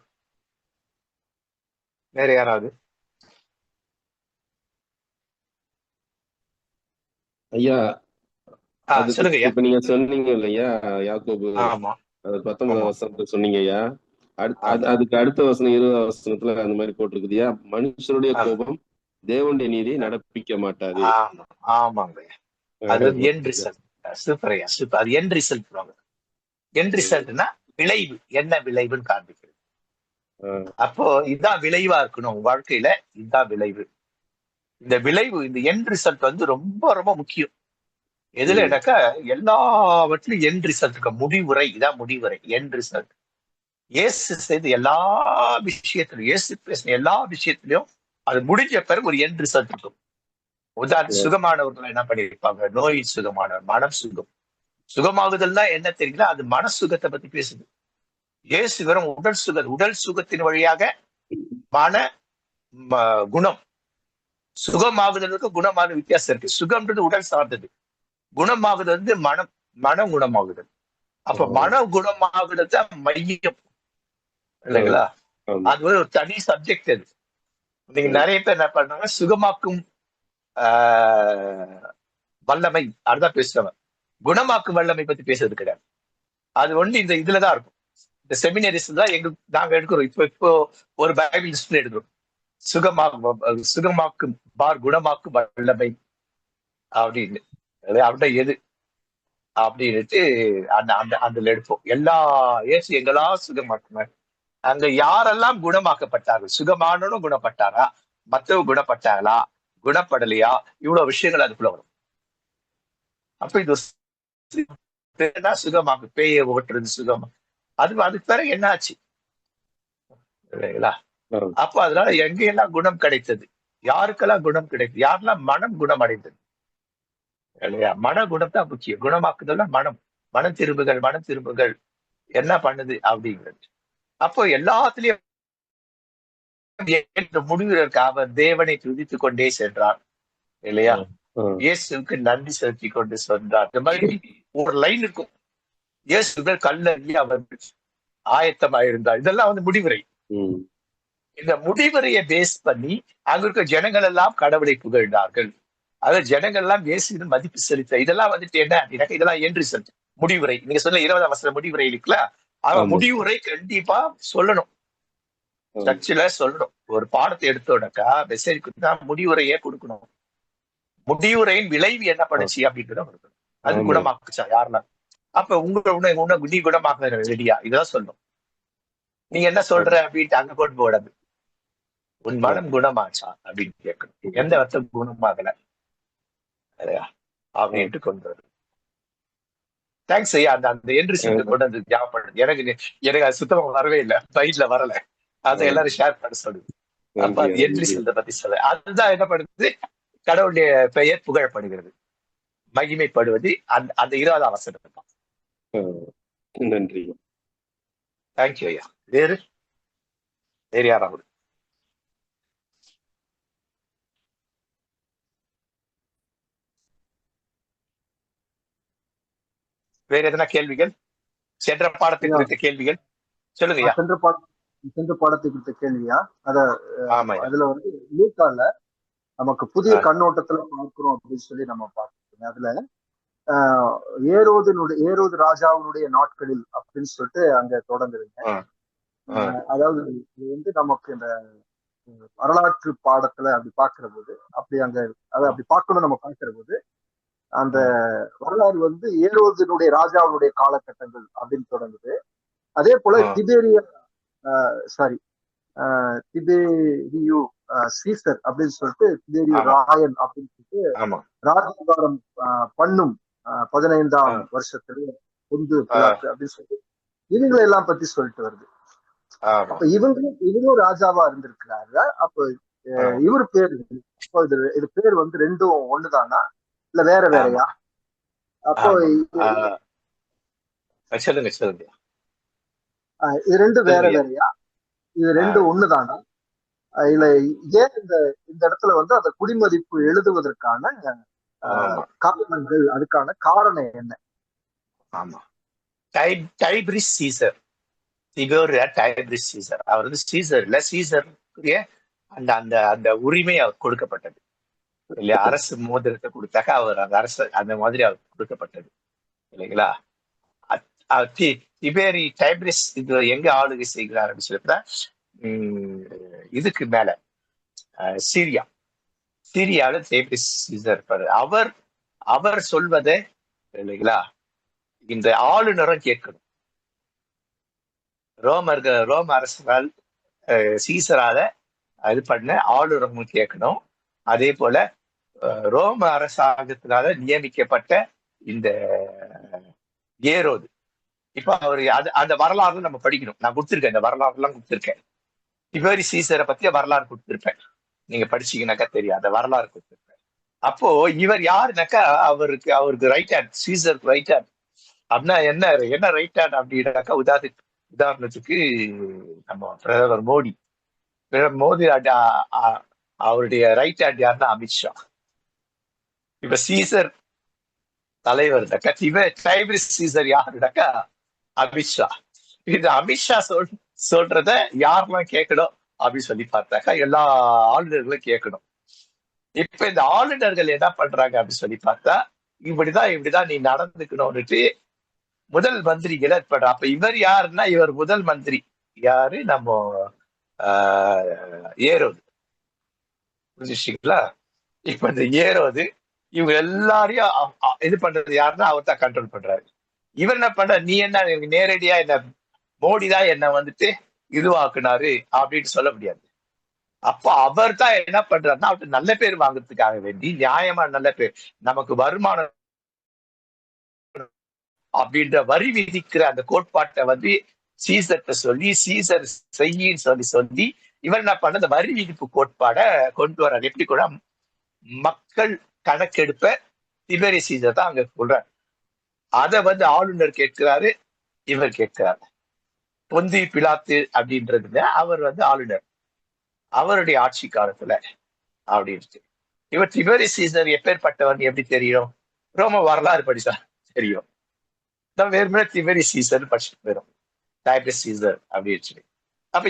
வேற யாராவது? ஐயா சொல்லுங்க ஐயா. இப்ப நீங்க சொன்னீங்க இல்லையா யாக்கோபு, ஆமா, 19 வசனத்துல சொன்னீங்க ஐயா. அதுக்கு அடுத்த வசனம் 20 வசனத்துல அந்த மாதிரி போட்டிருக்குதுயா, மனுஷனுடைய கோபம் தேவனுடைய நீதியை நடப்பிக்க மாட்டாது. ஆமாங்க, அது என் ரிசல்ட். சூப்பர் ஐயா, சூப்பர். அது என் ரிசல்ட். என் ரிசல்ட்னா விளைவு, என்ன விளைவுன்னு காண்பிக்கிறது. அப்போ இதுதான் விளைவா இருக்கணும் வாழ்க்கையில, இதுதான் விளைவு. இந்த விளைவு, இந்த என் ரிசல்ட் ரொம்ப ரொம்ப முக்கியம். எதுல எனக்கா எல்லாவற்றிலும் என் ரிசல்ட் இருக்க, முடிவுரை. இதான் முடிவுரை, என் ரிசல்ட். இயேசு செய்த எல்லா விஷயத்திலும், இயேசு பேசின எல்லா விஷயத்திலையும் அது முடிஞ்ச பிறகு ஒரு என் ரிசல்ட் இருக்கும். உதாரணம், சுகமானவர்கள் என்ன பண்ணிருப்பாங்க, நோயின் சுகமானவர், மனம் சுகம். சுகமாகுதல் தான் என்ன தெரியுங்களா, அது மன சுகத்தை பத்தி பேசுது. இயேசு வெறும் உடல் சுகத்தின் வழியாக மன குணம். சுகமாகுதலுக்கு குணமான வித்தியாசம் இருக்கு. சுகம்ன்றது உடல் சார்ந்தது, குணமாகுது மனம் குணமாகுதல். அப்ப மன குணமாகுதல் தான் மையம் இல்லைங்களா? அது ஒரு தனி சப்ஜெக்ட். அது நீங்க நிறைய பேர் என்ன பண்றாங்க, சுகமாக்கும் வல்லமை அதுதான் பேசுறவங்க, குணமாக்கும் வல்லமை பத்தி பேசுறது கிடையாது. அது இந்த இதுலதான் இருக்கும். இந்த செமினரிஸ் தான் நாங்க எடுக்கிறோம். இப்போ ஒரு பைபிள் டிஸ்பிளே எடுக்கிறோம், சுகமாக்கும் குணமாக்கும் வல்லமை அப்படின்னு. அப்படின்னா எது அப்படின்னுட்டு அந்த எடுப்போம். இயேசு எங்களா சுகமாக்குனார். அங்க யாரெல்லாம் குணமாக்கப்பட்டார்கள், சுகமானனும் குணப்பட்டாரா, மத்தவங்க குணப்பட்டாங்களா, குணப்படலையா, இவ்வளவு விஷயங்கள் அதுக்குள்ள வரும். அப்ப இது சுகமாக்கு, பேயை ஓட்டுறது சுகமா, அதுக்கு பிறகு என்ன ஆச்சு இல்லைங்களா? அப்ப அதனால எங்கெல்லாம் குணம் கிடைத்தது, யாருக்கெல்லாம் குணம் கிடைத்தது, யாரெல்லாம் மனம் குணம் அடைந்தது இல்லையா? மன குணம் தான் முக்கியம். குணமாக்குதல்ல மனம் திரும்புகள் என்ன பண்ணுது அப்படிங்கிறது. அப்போ எல்லாத்துலயும் முடிவுக்கு அவர் தேவனை துதித்துக் கொண்டே சென்றார் இல்லையா? இயேசுக்கு நன்றி செலுத்தி கொண்டு சென்றார். இந்த மாதிரி ஒரு லைன் இருக்கும். இயேசுகள் கல்லறி அவர் ஆயத்தமாயிருந்தார். இதெல்லாம் முடிவுரை. இந்த முடிவுரையை பேஸ் பண்ணி அங்க இருக்க ஜனங்கள் எல்லாம் கடவுளை புகழ்ந்தார்கள். அதாவது ஜனங்கள் எல்லாம் இயேசுவின் மதிப்பு செலுத்த. இதெல்லாம் என்ன அப்படின்னா, இதெல்லாம் என் ரிசல்ட், முடிவுரை. நீங்க சொன்ன 20 வசனம் முடிவுரை இருக்குல்ல, அவன் முடிவுரை கண்டிப்பா சொல்லணும், சர்ச்சில் சொல்லணும். ஒரு பாடத்தை எடுத்தோடக்கா மெசேஜ் தான் முடிவுரையே கொடுக்கணும். முடிவுரையின் விளைவு என்ன பண்ணுச்சு அப்படின்றத கொடுக்கணும். அது குணமாக்குச்சா யாரெல்லாம்? அப்ப நீ குணமாக்க ரெடியா, இதான் சொல்லணும். நீங்க என்ன சொல்ற அப்படின்ட்டு அங்க கொண்டு போடாது. உன் மனம் குணமாச்சா அப்படின்னு கேட்கணும். எந்த வருத்தம் குணமாகல அப்படின்ட்டு கொண்டு வரும். தேங்க்ஸ் ஐயா. அந்த அந்த என்ட்ரி சீட்டை கொண்டு வந்து ஞாபகப்படுது. எனக்கு அது சுத்தமா வரவே இல்லை, மைண்ட்ல வரல. அதை எல்லாரும் ஷேர் பண்ண சொல்லுது. அப்ப அது என்ட்ரி சீட்டை பத்தி சொல்ல, அதுதான் என்ன பண்ணுது, கடவுளுடைய பெயர் புகழப்படுகிறது, மகிமைப்படுவது அந்த அந்த 20ஆம் வசனம் தான். நன்றி. தேங்க்யூ ஐயா. வேறு வேறு யாராவது? வேற எதனா கேள்விகள்? சென்ற பாடத்தை குறித்த கேள்விகள் சொல்லுங்க ஐயா. சென்ற பாடத்தை குறித்த கேள்வியா? ஆமா ஐயா. அதுல வந்து லூக்கால நமக்கு புதிய கண்ணோட்டத்துல பார்க்கிறோம் அப்படின்னு சொல்லி நம்ம பார்க்கிறோம். அதுல ஏரோது ராஜாவினுடைய நாட்களில் அப்படின்னு சொல்லிட்டு அங்க தொடங்குதுங்க. அதாவது இது வந்து நமக்கு இந்த வரலாற்று பாடத்துல அப்படி பார்க்கிற போது, அப்படி அங்க அதை அப்படி பார்க்கணும் நம்ம பார்க்கிற போது, அந்த வரலாறு வந்து ஏரோதினுடைய ராஜாவுடைய காலகட்டங்கள் அப்படின்னு தொடங்குது. அதே போல திபேரியு சீசர் அப்படின்னு சொல்லிட்டு, திபேரியு ராயன் அப்படின்னு சொல்லிட்டு ராஜாங்காரம் பண்ணும் 15ஆம் வருஷத்துல பொந்து அப்படின்னு சொல்லிட்டு இவங்களை எல்லாம் பத்தி சொல்லிட்டு வருது. அப்ப இவங்களும் ராஜாவா இருந்திருக்கிறாங்க. அப்ப இவர் பேரு, இது பேர் வந்து ரெண்டும் ஒண்ணுதானா இல்ல வேற வேறையா? அப்போ சொல்லுங்க சொல்லுங்க. இது ரெண்டும் வேற வேறையா, இது ரெண்டும் ஒண்ணுதானா இல்ல ஏன் இந்த இடத்துல வந்து அந்த குடிமதிப்பு எழுதுவதற்கான காரணங்கள், அதுக்கான காரணம் என்ன? ஆமா, டைபிரிஸ் சீசர், டைபிரிஸ் சீசர், அவர் வந்து சீசர் இல்ல, சீசருக்குரிய அந்த அந்த அந்த உரிமை அவர் கொடுக்கப்பட்டது இல்லையா? அரசு மோதிரத்தை கொடுத்தாக்க அவர் அந்த அரசு அந்த மாதிரி அவர் கொடுக்கப்பட்டது இல்லைங்களா? திபேரி டைபிரிஸ் இது எங்க ஆளுகை செய்கிறார் அப்படின்னு சொல்லிட்டா, இதுக்கு மேல சீரியாவில் டைபிரிஸ் சீசர் இருப்பாரு. அவர் சொல்வதை இல்லைங்களா இந்த ஆளுநரும் கேட்கணும். ரோம அரசால் சீசரால இது பண்ண ஆளுநரும் கேட்கணும். அதே போல ரோம அரசாங்கத்தினால நியமிக்கப்பட்ட இந்த ஏரோது, இப்ப அவர் அந்த வரலாறு நம்ம படிக்கணும். நான் கொடுத்துருக்கேன், இந்த வரலாறு எல்லாம் கொடுத்துருக்கேன். திபேரி சீசரை பத்திய வரலாறு கொடுத்துருப்பேன், நீங்க படிச்சீங்கன்னாக்கா தெரியும், அந்த வரலாறு கொடுத்துருப்பேன். அப்போ இவர் யாருனாக்கா அவருக்கு ரைட் ஹேண்ட், சீசருக்கு ரைட் ஹேண்ட். அப்படின்னா என்ன ரைட் ஹேண்ட் அப்படின்னாக்கா, உதாரணத்துக்கு நம்ம பிரதமர் மோடி அவருடைய ரைட் ஹேண்ட் யாருன்னா அமித்ஷா. இப்ப சீசர் தலைவர் டைபிரிஸ் சீசர் யாருனாக்கா அமித்ஷா. இது அமித்ஷா சொல்றத யாரெல்லாம் கேட்கணும் அப்படின்னு சொல்லி பார்த்தாக்கா எல்லா ஆளுநர்களும் கேட்கணும். இப்ப இந்த ஆளுநர்கள் என்ன பண்றாங்க அப்படின்னு சொல்லி பார்த்தா, இப்படிதான் நீ நடந்துக்கணும்னுட்டு முதல் மந்திரிகளை பண்ற. அப்ப இவர் யாருன்னா, இவர் முதல் மந்திரி யாரு, நம்ம ஏரோது, புரிஞ்சுங்களா? இப்ப இந்த ஏரோது இவங்க எல்லாரையும் இது பண்றது யாருன்னா அவர் தான் கண்ட்ரோல் பண்றாரு. இவர் என்ன பண்ற, நீ என்ன நேரடியா என்ன மோடி தான் என்ன வந்துட்டு இதுவாக்குனாரு அப்படின்னு சொல்ல முடியாது. அப்போ அவர் தான் என்ன பண்றாருன்னா, அவருக்கு நல்ல பேர் வாங்குறதுக்காக வேண்டி, நியாயமா நல்ல பேர், நமக்கு வருமானம் அப்படின்ற வரி விதிக்கிற அந்த கோட்பாட்டை வந்து சீசர்கிட்ட சொல்லி, சீசர் செய்யின்னு சொல்லி இவர் என்ன பண்ண, அந்த வரி விதிப்பு கோட்பாடை கொண்டு வர்றாரு. எப்படி கூட மக்கள் கணக்கெடுப்ப திபேரி சீசர் தான் அங்க சொல்றாரு. அதை வந்து ஆளுநர் கேட்கிறாரு, இவர் கேட்கிறாரு. பொந்தி பிலாத்து அப்படின்றதுல அவர் வந்து ஆளுநர், அவருடைய ஆட்சி காலத்துல அப்படின்னு. இவர் திபேரி சீசர் எப்பேற்பட்டவன் எப்படி தெரியும்? ரோம வரலாறு படிச்சா தெரியும். வேறுமே திபேரி சீசர் படிச்சுட்டு போயிடும், டைபிரிஸ் சீசர் அப்படின்னு சொல்லி. அப்ப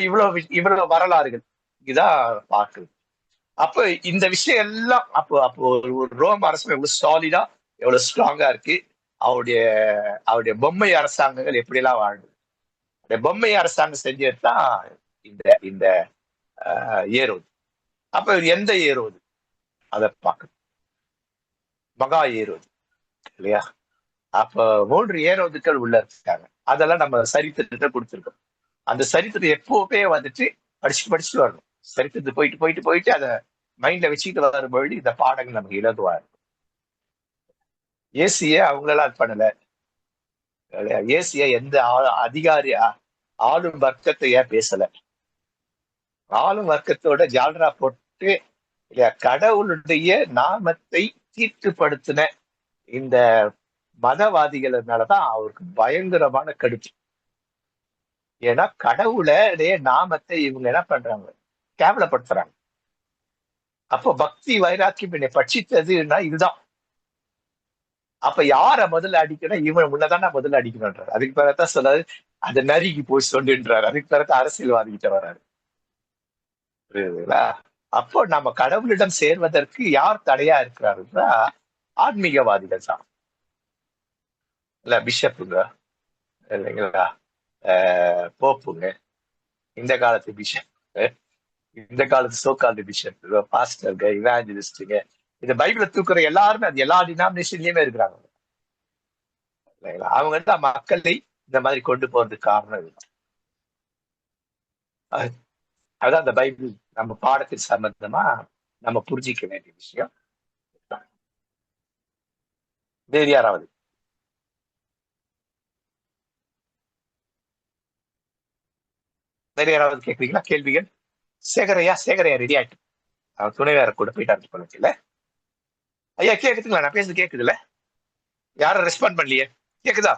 இவ்வளவு வரலாறுகள் இதான் பார்க்குது. அப்போ இந்த விஷயம் எல்லாம் அப்போ ஒரு ரோம் அரசு எவ்வளவு சாலிடா, எவ்வளவு ஸ்ட்ராங்கா இருக்கு, அவருடைய பொம்மை அரசாங்கங்கள் எப்படி எல்லாம் வாழுது, பொம்மை அரசாங்கம் செஞ்சதுதான் இந்த ஏரோது. அப்ப எந்த ஏரோது அதை பார்க்கணும், மகா ஏரோது இல்லையா? அப்ப 3 ஏரோதுக்கள் உள்ள இருக்காங்க. அதெல்லாம் நம்ம சரித்திரத்தை கொடுத்துருக்கோம். அந்த சரித்திரம் எப்பவுமே வந்துட்டு படிச்சு வரணும். சரித்திரத்து போயிட்டு போயிட்டு போயிட்டு அதை மைண்ட்ல வச்சுக்கிட்டு வரும்பொழுது இந்த பாடங்கள் நமக்கு இலகுவா இருக்கும். ஏசிய அவங்களெல்லாம் அது பண்ணல. ஏசிய எந்த அதிகாரி ஆளும் வர்க்கத்தை ஏன் பேசல? ஆளும் வர்க்கத்தோட ஜால்ரா போட்டு கடவுளுடைய நாமத்தை தீர்த்துப்படுத்தின இந்த மதவாதிகள்னாலதான் அவருக்கு பயங்கரமான கடுப்பு. ஏன்னா கடவுளுடைய நாமத்தை இவங்க என்ன பண்றாங்க? கேவலப்படுத்துறாங்க. அப்போ பக்தி வைராக்கியம் என்னை பட்சித்ததுன்னா இதுதான். அப்ப யார முதல்ல அடிக்கணும்? இவன் முன்னதான் முதல்ல அடிக்கணும்ன்றாரு. அதுக்கு பிறகுதான் சொல்லாது அந்த நரிக்கு போய் சொல்லுன்றாரு. அதுக்கு பிறகு அரசியல்வாதிகிட்ட வர்றாரு. புரியுதுங்களா? அப்போ நம்ம கடவுளிடம் சேர்வதற்கு யார் தடையா இருக்கிறாருன்னா ஆன்மீகவாதிகள் தான். இல்ல பிஷப்புங்க இல்லைங்களா, போப்புங்க, இந்த காலத்து பிஷப், இந்த காலத்து சோகால்டு பிஷப், பாஸ்டருங்க, இவாஞ்சலிஸ்டுங்க, இந்த பைபிளை தூக்குற எல்லாருமே அது எல்லா டினாமினேஷன்லயுமே இருக்கிறாங்க. அவங்க தான் மக்களை இந்த மாதிரி கொண்டு போறதுக்கு காரணம் இதுதான். அதான் அந்த பைபிள் நம்ம பாடத்தின் சம்பந்தமா நம்ம புரிஞ்சிக்க வேண்டிய விஷயம். வேறு யாராவது? வேற யாராவது கேட்குறீங்களா கேள்விகள்? சேகரையா ரெடி ஆயிட்டு அவன் துணைவேற கூட போயிட்டாரு போல. ஐயா கேக்குதுங்களா? நான் பேசுறது கேக்குதுல்ல? யாரும் ரெஸ்பாண்ட் பண்ணலையே. கேக்குதா?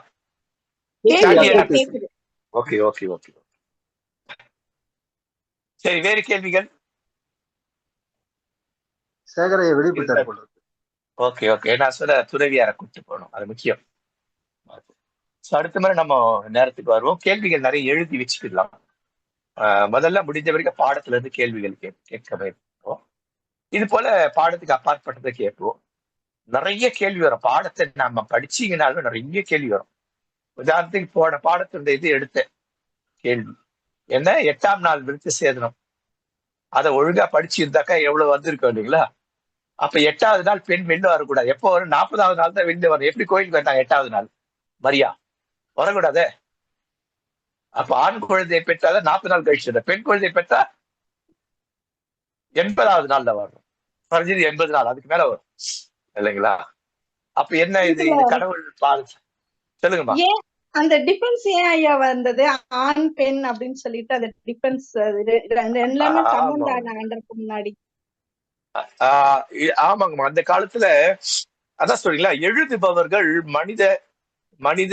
Okay okay okay. சரி, வேறு கேள்விகள்? சேகரைய வெளிப்பட்டார் போல. Okay okay. நான் சொல்ல துறவியார கூப்பிட்டு போகணும், அது முக்கியம். அடுத்த மாதிரி நம்ம நேரத்துக்கு வருவோம். கேள்விகள் நிறைய எழுதி வச்சுக்கலாம். முதல்ல முடிஞ்ச வரைக்கும் பாடத்துல இருந்து கேள்விகள் கேட்க வைப்போம். இது போல பாடத்துக்கு அப்பாற்பட்டதை கேட்போம். நிறைய கேள்வி வரும். பாடத்தை நம்ம படிச்சீங்கனாலும் நிறைய கேள்வி வரும். உதாரணத்துக்கு போன பாடத்துடைய இது எடுத்த கேள்வி என்ன, 8ஆம் நாள் விருத்த சேதனம், அதை ஒழுங்கா படிச்சிருந்தாக்கா எவ்வளவு வந்திருக்கும் இல்லைங்களா? அப்ப 8வது நாள் பெண் வெளில வரக்கூடாது. எப்போ வரும்? 40வது நாள் தான் வெளில வரும். எப்படி கோயிலுக்கு வந்தாங்க 8வது நாள்? மரியா வரக்கூடாது. அப்ப ஆண் குழந்தையை பெற்றாதான் 40 நாள் கழிச்சு, பெண் குழந்தையை பெற்றா 80வது நாள்ல வரும். குறைஞ்சது 80 நாள், அதுக்கு மேல வரும் இல்லைங்களா? அப்ப என்ன இது கடவுள் சொல்லுங்கம்மா. அந்த டிஃபரன்ஸ் ஏன் ஐயா வந்தது? ஆண் பெண் அப்படின்னு சொல்லிட்டு அந்த டிஃபரன்ஸ் எல்லாமே சம்பந்தம் முன்னாடி. ஆமாங்கம்மா, அந்த காலத்துல அதான் சொல்றீங்களா, எழுதுபவர்கள் மனித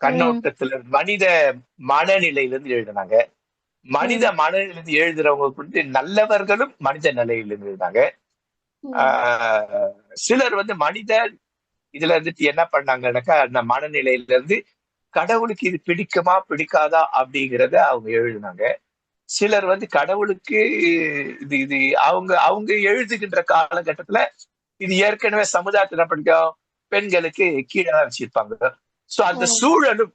கண்ணோட்டத்துல மனித மனநிலையில இருந்து எழுதினாங்க. மனித மனநிலையிலிருந்து எழுதுறவங்க வந்து நல்லவர்களும் மனித நிலையிலிருந்து எழுதினாங்க. சிலர் வந்து மனித இதுல இருந்துட்டு என்ன பண்ணாங்கன்னாக்கா, அந்த மனநிலையில இருந்து கடவுளுக்கு இது பிடிக்குமா பிடிக்காதா அப்படிங்கிறத அவங்க எழுதினாங்க. சிலர் வந்து கடவுளுக்கு இது இது அவங்க எழுதுகின்ற காலகட்டத்துல இது ஏற்கனவே சமுதாயத்துல படிக்கும் பெண்களுக்கு கீழே தான் வச்சிருப்பாங்க. சோ அந்த சூழலும்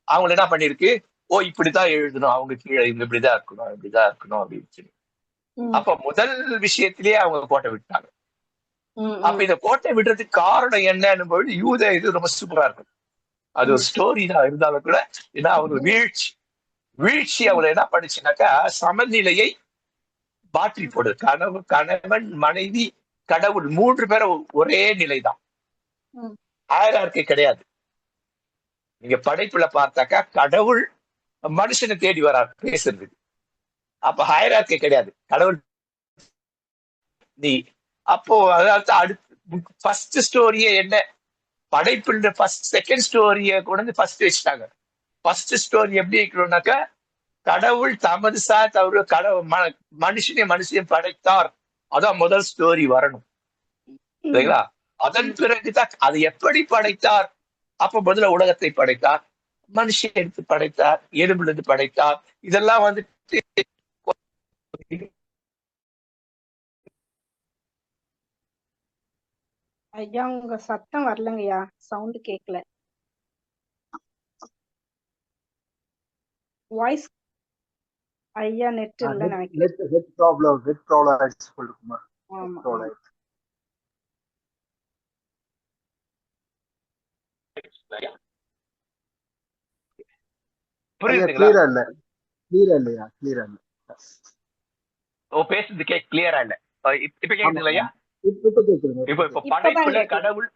அவங்களை என்ன பண்ணிருக்கு, ஓ இப்படிதான் எழுதணும், அவங்க கீழே இப்படிதான் இருக்கணும் அப்படின்னு சொல்லி. அப்ப முதல் விஷயத்திலேயே அவங்க கோட்டை விட்டாங்க. அப்ப இந்த கோட்டை விடுறதுக்கு காரணம் என்னன்னு பொழுது யூத இது ரொம்ப சூப்பரா இருக்கும். அது ஒரு ஸ்டோரி தான் இருந்தாலும் கூட, ஏன்னா அவங்க வீழ்ச்சி அவங்களை என்ன பண்ணுச்சுனாக்கா சமநிலையை மாற்றி போடுது. கணவன் மனைவி கடவுள் 3 பேரும் ஒரே நிலைதான், ஹையரார்கி கிடையாது. நீங்க படைப்புல பார்த்தாக்கா கடவுள் மனுஷனை தேடி வரார் பேசுறதுக்கு. அப்ப ஹையரார்கி கிடையாது, கடவுள் நீ. அப்போ அதாவது அடுத்து ஃபர்ஸ்ட் ஸ்டோரியே என்ன, படைப்புன்ற செகண்ட் ஸ்டோரிய கொண்டு ஃபர்ஸ்ட் வச்சுட்டாங்க. ஃபர்ஸ்ட் ஸ்டோரி எப்படி இருக்கணும்னாக்கா, கடவுள் தமது கடவுள் மனுஷனையும் படைத்தார், அதான் முதல் ஸ்டோரி வரணும் சரிங்களா? அதன் பிறகுதான் அது எப்படி படைத்தார். அப்ப முதல்ல உலகத்தை படைத்தார், மனுஷன் எடுத்து படைத்தார், எறும்புல இருந்து படைத்தார். இதெல்லாம் வந்துட்டு ஐயா உங்க சத்தம் வரலங்கய்யா, சவுண்ட் கேட்கல. வாய்ஸ் ஐயா நெட் இல்ல நினைக்கிறேன். நெட் ப்ராப்ளம் ஆயிடுச்சு சொல்லுமா? ஆமா புரியுதுங்களா? கிளியரா இல்லையா? கிளியரா இல்ல. பேசுறது கிளியரா இல்ல. இப்ப கேக்குதுங்களா ஐயா? இப்ப இப்பதான் படைப்புல கேக்குது. கடவுள்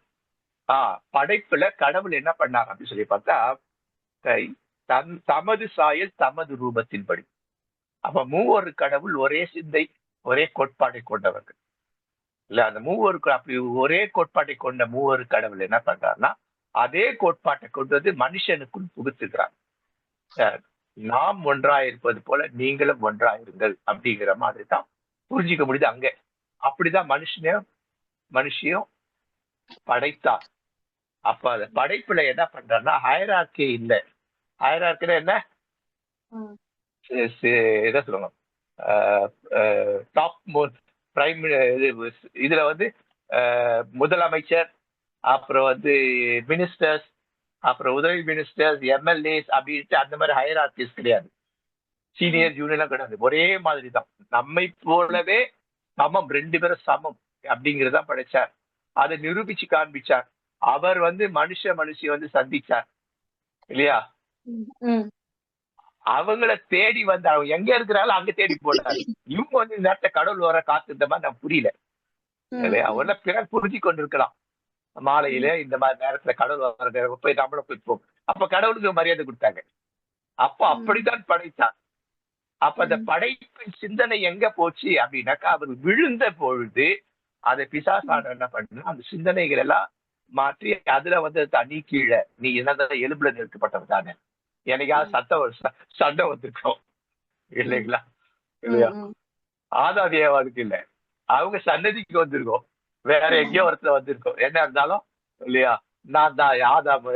படைப்புல கடவுள் என்ன பண்ணாங்க அப்படின்னு சொல்லி பார்த்தா, தமது சாயல் தமது ரூபத்தின்படி. அப்ப மூவொரு கடவுள் ஒரே சிந்தை ஒரே கோட்பாடை கொண்டவர்கள் இல்ல. அந்த அப்படி ஒரே கோட்பாட்டை கொண்ட மூவொரு கடவுள் என்ன பண்றாருன்னா, அதே கோட்பாட்டை கொண்டு வந்து மனுஷனுக்குள் புகுத்துக்கிறார். நாம் ஒன்றாயிருப்பது போல நீங்களும் ஒன்றாயிருங்கள் அப்படிங்கிற மாதிரி தான் புரிஞ்சிக்க முடியுது அங்க. அப்படிதான் மனுஷனையும் படைத்தார். அப்ப அந்த படைப்புல என்ன பண்றாருன்னா ஹைரார்கி இல்ல. ஹைரார்கினா என்ன? என்ன சொல்லுவாங்க, டாப் மோஸ்ட் பிரைம் இதுல வந்து முதலமைச்சர், அப்புறம் வந்து மினிஸ்டர்ஸ், அப்புறம் உதவி மினிஸ்டர்ஸ், எம்எல்ஏஸ் அப்படின்ட்டு அந்த மாதிரி ஹைரார்கிஸ் கிடையாது. சீனியர் ஜூனியர்லாம் கிடையாது. ஒரே மாதிரி தான். நம்மை போலவே சமம், 2 பேரும் சமம் அப்படிங்கிறதா படைச்சார். அதை நிரூபிச்சு காண்பிச்சார். அவர் வந்து மனுஷி வந்து சந்திச்சார் இல்லையா? அவங்கள தேடி வந்து அவங்க எங்க இருக்கிறாலும் அங்க தேடி போனாரு. இவங்க வந்து இந்த நேரத்தை கடவுள் வர காத்திருந்த மாதிரி நான் புரியல இல்லையா? அவங்கள பிறர் புரிஞ்சு கொண்டிருக்கலாம். மாலையில இந்த மாதிரி நேரத்துல கடவுள் வர போய் நம்மள போய் அப்ப கடவுளுக்கு மரியாதை கொடுத்தாங்க. அப்ப அப்படித்தான் படைத்தார். அப்ப அந்த படைப்பின் சிந்தனை எங்க போச்சு அப்படின்னாக்கா, அவர் விழுந்த பொழுது அதை பிசாசான என்ன பண்ணா, அந்த சிந்தனைகள் எல்லாம் மாற்றி அதுல வந்து தனி கீழே நீ என்னதான் எலும்புல நிறுத்தப்பட்டவர் தானே, என்னைக்காவது சண்டை வந்திருக்கோம் இல்லைங்களா? இல்லையா? ஆதாம் ஏவாளுக்கு இல்ல, அவங்க சன்னதிக்கு வந்திருக்கோம், வேற எங்கேயோ ஒருத்தர் வந்திருக்கோம். என்ன இருந்தாலும் இல்லையா, நான் தான் ஆதாம்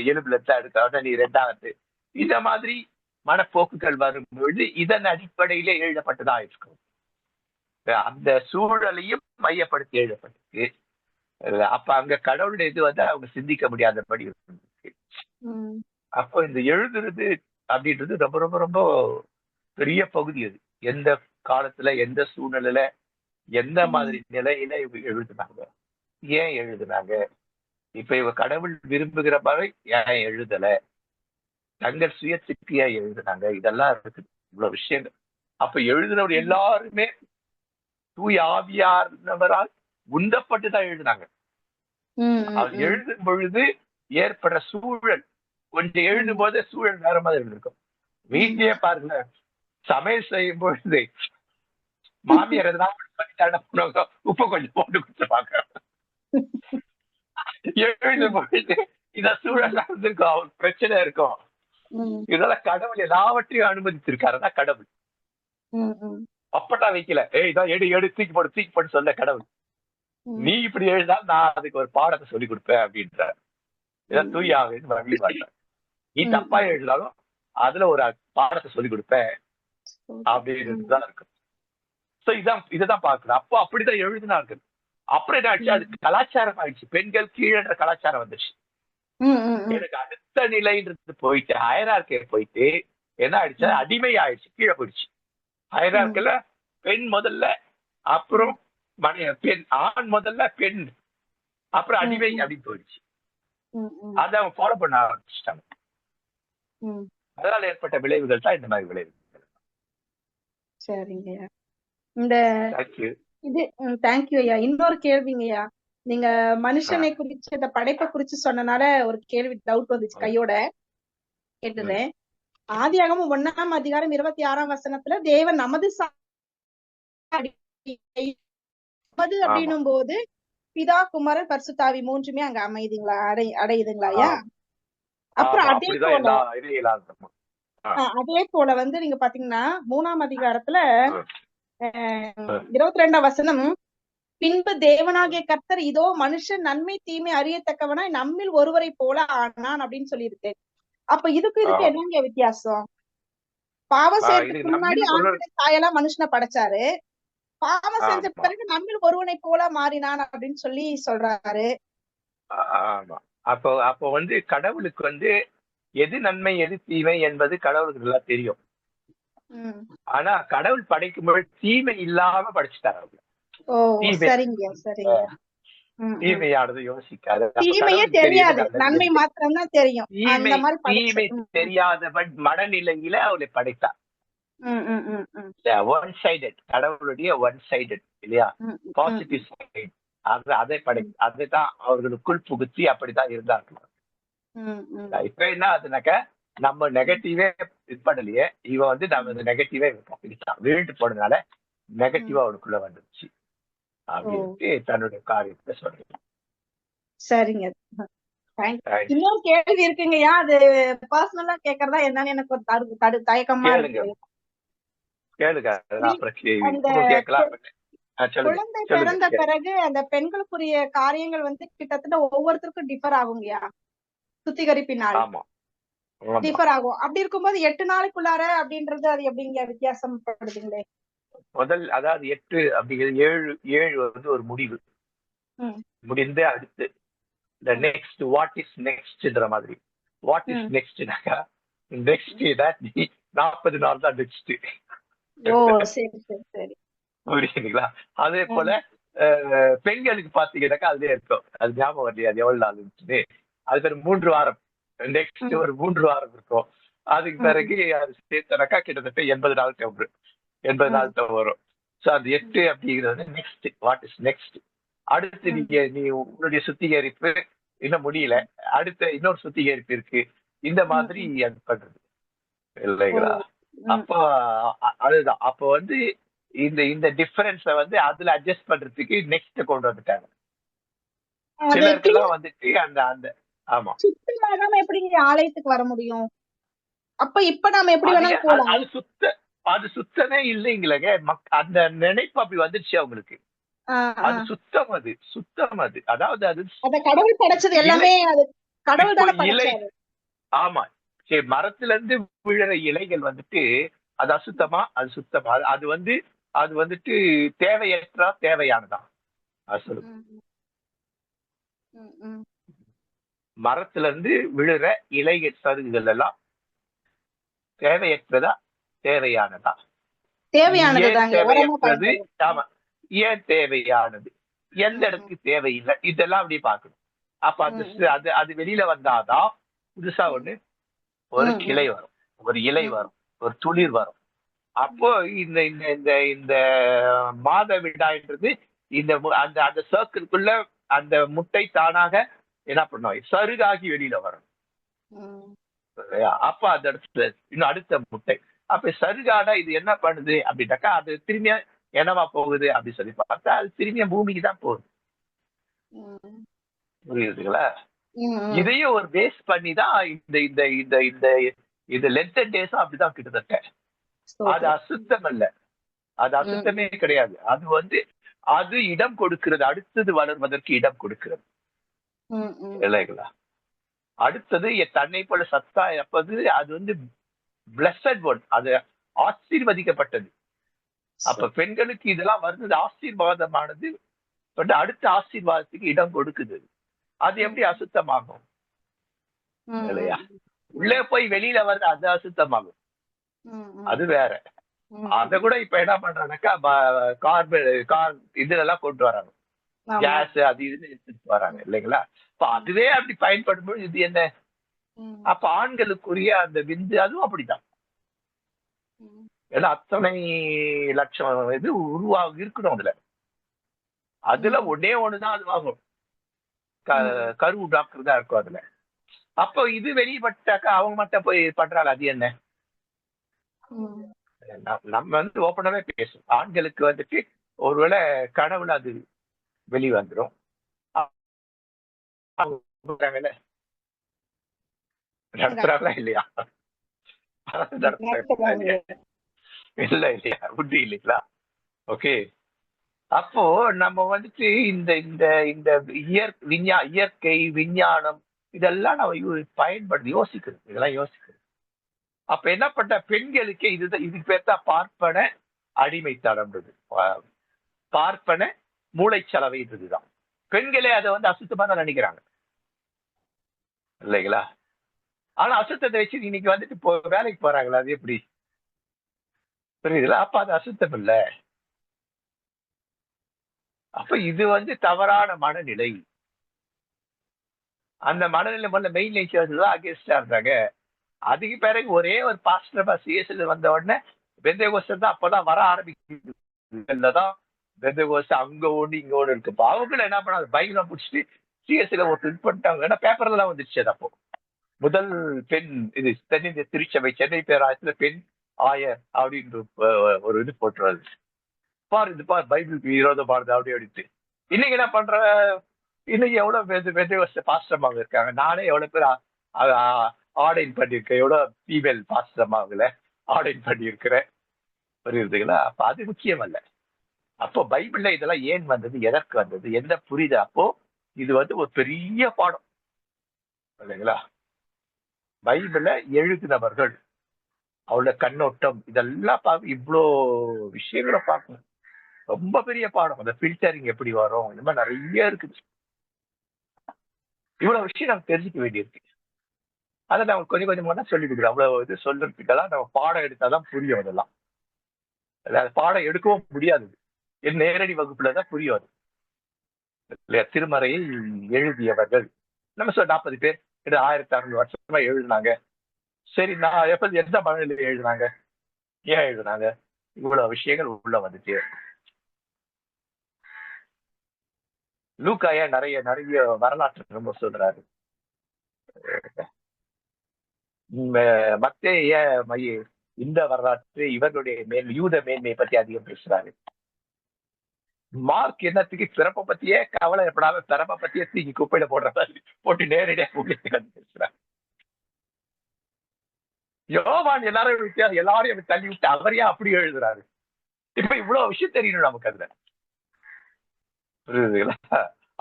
எலும்புல எடுத்த நீ 2வது. இந்த மாதிரி மனப்போக்குகள் வரும்பொழுது இதன் அடிப்படையிலே எழுதப்பட்டதா இருக்கும். அந்த சூழலையும் மையப்படுத்தி எழுதப்பட்டிருக்கு. அப்ப அங்க கடவுளுடைய இது வந்து அவங்க சிந்திக்க முடியாதபடி இருக்கு. அப்போ இந்த எழுதுறது அப்படின்றது ரொம்ப ரொம்ப ரொம்ப பெரிய பகுதி. அது எந்த காலத்துல எந்த சூழ்நிலையில எந்த மாதிரி நிலையில இவங்க எழுதுனாங்க, ஏன் எழுதுனாங்க, இப்ப இவ கடவுள் விரும்புகிற மாதிரி ஏன் எழுதல, தங்கள் சுயத்துக்கு ஏன் எழுதுனாங்க, இதெல்லாம் இருக்கு இவ்வளவு விஷயங்கள். அப்ப எழுதினவர் எல்லாருமே தூய ஆவியானவரால் உந்தப்பட்டுதான் எழுதினாங்க. அவர் எழுதும் பொழுது ஏற்படுற சூழல், கொஞ்சம் எழுதும் போது சூழல் வேற மாதிரி இருந்திருக்கும். வீட்லயே பாருங்க, சமையல் செய்யும் பொழுது மாமியார் எதனா உப்பு கொஞ்சம் போட்டு கொடுத்துருவாங்க. எழுதும் பொழுது இத சூழல் இருந்திருக்கும், அவருக்கு பிரச்சனை இருக்கும். இதனால கடவுள் எல்லாவற்றையும் அனுமதிச்சிருக்காருன்னா கடவுள் அப்பட்டா வைக்கல, இதான் எடு தூக்கி போட்டு சொல்ல கடவுள், நீ இப்படி எழுதால் நான் அதுக்கு ஒரு பாடத்தை சொல்லி கொடுப்பேன் அப்படின்றார். இதான் தூயாவின்னு வழிபாட்டார். நீ தப்பா எழுதினாலும் அதுல ஒரு பாடத்தை சொல்லி கொடுப்பேன் அப்படின்றதுதான் இருக்கு. சோ இதான் பாக்குறேன். அப்போ அப்படிதான் எழுதினார்கள். அப்புறம் என்ன ஆயிடுச்சு, அது கலாச்சாரம் ஆயிடுச்சு. பெண்கள் கீழன்ற கலாச்சாரம் வந்துருச்சு. எனக்கு அடுத்த நிலைன்றது போயிட்டு ஹைரார்கிய போயிட்டு என்ன ஆயிடுச்சு, அடிமை ஆயிடுச்சு, கீழே போயிடுச்சு. ஹைரார்கில பெண் முதல்ல, அப்புறம் பெண், ஆண் முதல்ல, பெண், அப்புறம் அடிமை அப்படின்னு போயிடுச்சு. அதை அவங்க ஃபாலோ பண்ண ஆரம்பிச்சுட்டாங்க. அதனால ஏற்பட்ட விளைவுகள் தான் இந்த மாதிரி விளைவுகள். சரிங்க. இந்த இது தேங்க்யூ ஐயா. இன்னொரு கேள்விங்கய்யா, நீங்க மனுஷனை குறிச்சு இந்த படைப்பை குறிச்சு சொன்னனால ஒரு கேள்வி டவுட் வந்துச்சு, கையோட கேட்டுறேன். ஆதியாகமம் 1ஆம் அதிகாரம் 26ஆம் வசனத்துல தேவன் நமது அப்படின்னும் போது பிதா குமாரன் பரிசுத்தாவி 3மே அங்க அமையுதுங்களா, அடையுதுங்களா ஐயா? அப்புறம் அதே போல வந்து நீங்க பாத்தீங்கன்னா 3ஆம் அதிகாரத்துல 22ஆம் வசனம், பின்பு தேவனாகிய கர்த்தர் இதோ மனுஷன் நன்மை தீமை அறியத்தக்கவனா நம்மில் ஒருவரை போல ஆனான் அப்படின்னு சொல்லியிருக்கு. அப்ப இதுக்கு என்னங்க வித்தியாசம்? பாவம் செய்யறதுக்கு முன்னாடி ஆண்களை தாயெல்லாம் மனுஷனை படைச்சாரு, பாவம் செஞ்ச பிறகு நம்மில் ஒருவனை போல மாறினான் அப்படின்னு சொல்லி சொல்றாரு. அப்போ வந்து கடவுளுக்கு வந்து எது நன்மை எது தீமை என்பது கடவுளுக்கு நல்லா தெரியும். ஆனா கடவுள் படைக்கும்போது தீமை இல்லாம படைச்சுட்டாரு. தீமையானது யோசிக்காது, தீமையே தெரியாது, நன்மை மாத்திரம் தான் தெரியும். தீமை தெரியாத மனநிலையில அவளை படைத்தார். ஒன் சைடட், கடவுளுடைய ஒன் சைடட் இல்லையா, பாசிட்டிவ் சைடு. அதைதான் அவர்களுக்குள் புகுத்தி அப்படித்தான் இருந்தார்கள். இப்ப என்ன ஆகுதுனாக்க, நம்ம நெகட்டிவே இது பண்ணலையே, இவன் வந்து நம்ம நெகட்டிவே வீழ்ந்து போனதுனால நெகட்டிவா அவனுக்குள்ள வந்துருச்சு அப்படின்ட்டு தன்னுடைய காரியத்தை சொல்றேன். சரிங்க. இன்னொரு கேள்வி இருக்குங்கய்யா, அது பர்சனலா கேக்குறதா என்னன்னு எனக்கு ஒரு தயக்கமா இருக்கு. கேளுங்க. குழந்தை பிறந்த பிறகு அந்த பெண்களுக்குரிய காரியங்கள் வந்து கிட்டத்தட்ட ஒவ்வொருத்தருக்கும் டிஃபர் ஆகுங்கய்யா, சுத்திகரிப்பினால் டிஃபர் ஆகும். அப்படி இருக்கும்போது 8 நாளுக்குள்ளார அப்படின்றது அது எப்படிங்க வித்தியாசம் படுதுங்களே? முதல் அதாவது 8 அப்படிங்கிறது 7 வந்து ஒரு முடிவு, முடிந்து அடுத்து the next what is nextன்ற மாதிரி. what is nextனாக்கா நெக்ஸ்ட் 40 நாள் தான் நெக்ஸ்ட். புரியுதுங்களா? அதே போல பெண்களுக்கு பாத்தீங்கன்னாக்கா அதுலயே இருக்கும், அது ஞாபகம் வரலையா அது எவ்வளவு நாள் இருந்துச்சு, அது பேர் 3 வாரம், நெக்ஸ்ட் ஒரு 3 வாரம் இருக்கும். அதுக்கு பிறகு அது சேர்த்தனாக்கா கிட்டத்தட்ட 80 நாள் வரும், 80 நாள் தான் வரும். சோ அது 8 அப்படிங்கிறது நெக்ஸ்ட், வாட் இஸ் நெக்ஸ்ட். அடுத்து நீ உன்னுடைய சுத்திகரிப்பு இன்னும் முடியல, அடுத்த இன்னொரு சுத்திகரிப்பு இருக்கு, இந்த மாதிரி அது பண்றது இல்லைங்களா? அப்போ அதுதான் அப்போ வந்து இந்த டிஃபரன்ஸ வந்து அதுல அட்ஜஸ்ட் பண்றதுக்கு நெக்ஸ்ட் கொண்டு வந்துட்டாங்க. சிலருக்கெல்லாம் வந்துட்டு அந்த ஆமா சுத்தமாகாம எப்படிங்க ஆலயத்துக்கு வர முடியும்? அப்ப இப்ப நாம எப்படி வேணாலும் போலாம். அது சுத்தமே இல்லைங்களேங்க, அந்த நினைப்பு அப்படி வந்துருச்சு அவங்களுக்கு. அது சுத்தம் அது அதாவது அது கடவுள் படைச்சது எல்லாமே அது கடவுள் தான் படைச்சாரு. ஆமா, சரி, மரத்துல இருந்து விழுற இலைகள் வந்துட்டு அது அசுத்தமா, அது சுத்தமா, அது வந்துட்டு தேவையற்றா தேவையானதா? மரத்துல இருந்து விழுற இலைகள் சருகுகள் எல்லாம் தேவையற்றதா தேவையானதா? தேவையற்றது. ஆமா, ஏன் தேவையானது, எந்த இடத்துக்கு தேவையில்லை, இதெல்லாம் அப்படி பார்க்கணும். அப்ப அது வெளியில வந்தாதான் புதுசா ஒரு கிளை வரும், ஒரு இலை வரும், ஒரு துளிர் வரும். அப்போ இந்த மாதவிடாய்ன்றது அந்த சர்க்கிள்குள்ள அந்த முட்டை தானாக என்ன பண்ணும், சருகாகி வெளியில வரும். அப்ப அந்த இடத்துல இன்னும் அடுத்த முட்டை. அப்ப சருகான இது என்ன பண்ணுது அப்படின்னாக்கா, அது திரும்பியா என்னவா போகுது அப்படி சொல்லி பார்த்தா அது திரும்பிய பூமிக்கு தான் போகுது. புரியுதுங்களா? இதையும் ஒரு பேஸ் பண்ணி தான் இந்த லென்த் டேஸும் அப்படிதான் கிட்டத்தட்ட. அது அசுத்தம் அல்ல, அது அசுத்தமே கிடையாது. அது இடம் கொடுக்கிறது, அடுத்தது வளர்வதற்கு இடம் கொடுக்கிறது இல்லைங்களா? அடுத்தது தன்னை போல சத்தா இருப்பது, அது பிளஸட் ஒன், அது ஆசீர்வதிக்கப்பட்டது. அப்ப பெண்களுக்கு இதெல்லாம் வருது, ஆசீர்வாதமானது அடுத்த ஆசீர்வாதத்துக்கு இடம் கொடுக்குது. அது எப்படி அசுத்தமாகும் இல்லையா? உள்ளே போய் வெளியில வருது, அது அசுத்தமாகும், அது வேற. அத கூட இப்ப என்ன பண்றாங்கன்னாக்கா கார் இதுல எல்லாம் கொண்டு வராங்க, கேஸ் அது இதுன்னு எடுத்துட்டு வராங்க இல்லைங்களா? இப்ப அதுவே அப்படி பயன்படும்போது இது என்ன? அப்ப ஆண்களுக்குரிய அந்த விந்து அதுவும் அப்படிதான். ஏன்னா அத்தனை லட்சம் இது இருக்கணும், அதுல ஒன்னே ஒண்ணுதான் அது ஆகும், கரு டாக்டர் தான் இருக்கும் அதுல. அப்போ இது வெளிப்பட்டாக்கா அவங்க மட்டும் போய் பண்றாங்க, அது என்ன? நம்ம ஓப்பனாவே பேசும், ஆண்களுக்கு வந்துட்டு ஒருவேளை கனவுல அது வெளி வந்துடும் நடத்துறாங்களா இல்லையா? இல்ல இல்லையா, புத்தி இல்லைங்களா? ஓகே, அப்போ நம்ம வந்துட்டு இந்த இயற்கை விஞ்ஞானம் இதெல்லாம் நம்ம யோசிக்கணும், இதெல்லாம் யோசிக்கணும். அப்ப என்ன பண்ண பெண்களுக்கு இதுக்கு பேர் தான் பார்ப்பன அடிமைத்தனம்ன்றது, பார்ப்பன மூளைச்சலவைன்றதுதான். பெண்களே அதை அசுத்தமா தான் நினைக்கிறாங்க இல்லைங்களா? ஆனா அசுத்தத்தை வச்சு இன்னைக்கு வந்துட்டு வேலைக்கு போறாங்களா? அது எப்படி புரியுதுல? அப்ப அது அசுத்தம் இல்ல. அப்ப இது தவறான மனநிலை. அந்த மனநிலை மெயின் லைன் அகேன்ஸ்டா இருந்தாங்க. அதுக்கு பிறகு ஒரே ஒரு பாஸ்டர் சிஎஸ்எல் வந்த உடனே பெந்தேகோஸ்து தான் அப்பதான் வர ஆரம்பிக்குதுதான். பெந்தேகோஸ்து அங்க ஒண்ணு இங்க ஒண்ணு இருக்கு. அவங்களும் என்ன பண்ணாங்க, பைபிளை பிடிச்சிட்டு சிஎஸ்சில ஒரு இது பண்ணிட்டாங்க. ஏன்னா பேப்பர்ல எல்லாம் வந்துருச்சு அது அப்போ. முதல் பெண் இது தென்னிந்திய திருச்சபை சென்னை பேராயத்துல பெண் ஆயர் அப்படின்னு ஒரு இது போட்டுருவாரு. பாரு இது பாரு பைபிளுக்கு விரோதமானது அப்படி அப்படின்ட்டு. இன்னைக்கு என்ன பண்ற, இன்னைக்கு எவ்வளவு பெந்தேகோஸ்து பாஸ்டர்மாங்க இருக்காங்க. நானே எவ்வளவு பேர் ஆர்டைன் பண்ணியிருக்கேன், எவ்வளவு ஃபீமேல் பாஸ்டர்மாங்கள ஆர்டைன் பண்ணியிருக்கிறேன். புரியுதுங்களா? அப்ப அது முக்கியம் அல்ல. அப்போ பைபிள்ல இதெல்லாம் ஏன் வந்தது, எதற்கு வந்தது, என்ன புரியுது? அப்போ இது ஒரு பெரிய பாடம் இல்லைங்களா? பைபிளை எழுதினவர்கள் அவளோட கண்ணோட்டம் இதெல்லாம் பார்க்க, இவ்வளோ விஷயங்களை பார்க்கணும். ரொம்ப பெரிய பாடம். அந்த ஃபில்டரிங் எப்படி வரும், இந்த மாதிரி நிறைய இருக்குது. இவ்வளவு விஷயம் நம்ம தெரிஞ்சுக்க வேண்டியிருக்கு. அதை நம்ம கொஞ்சம் கொஞ்சமா சொல்லி கொடுக்குறோம். அவ்வளவு இது சொல்றதுக்கெல்லாம் நம்ம பாடம் எடுத்தாதான் புரியும். அதெல்லாம் பாடம் எடுக்கவும் முடியாது, நேரடி வகுப்புலதான் புரியும் அது இல்லையா? திருமறையை எழுதியவர்கள் நம்ம 40 பேர் 1600 வருஷமா எழுதினாங்க. சரி, நான் எப்ப எந்த மழையில எழுதினாங்க, ஏன் எழுதினாங்க, இவ்வளவு விஷயங்கள் உள்ள வந்துட்டு. லூக்காயா நிறைய நிறைய வரலாற்று ரொம்ப சொல்றாரு. மத்தேய இந்த வரலாற்று இவர்களுடைய யூத மேன்மையை பத்தி அதிகம் பேசுறாரு. மார்க் என்னத்துக்கு பிறப்பை பத்தியே கவலை எப்படாம பிறப்பை பத்தியே தூக்கி குப்பையில போடுற மாதிரி போட்டு நேரடியாக பேசுறாரு. யோவான் எல்லாரையும் தள்ளி விட்டு அவரையா அப்படி எழுதுறாரு. இப்ப இவ்வளவு விஷயம் தெரியணும் நமக்கு அதுல. புரியுதுங்களா?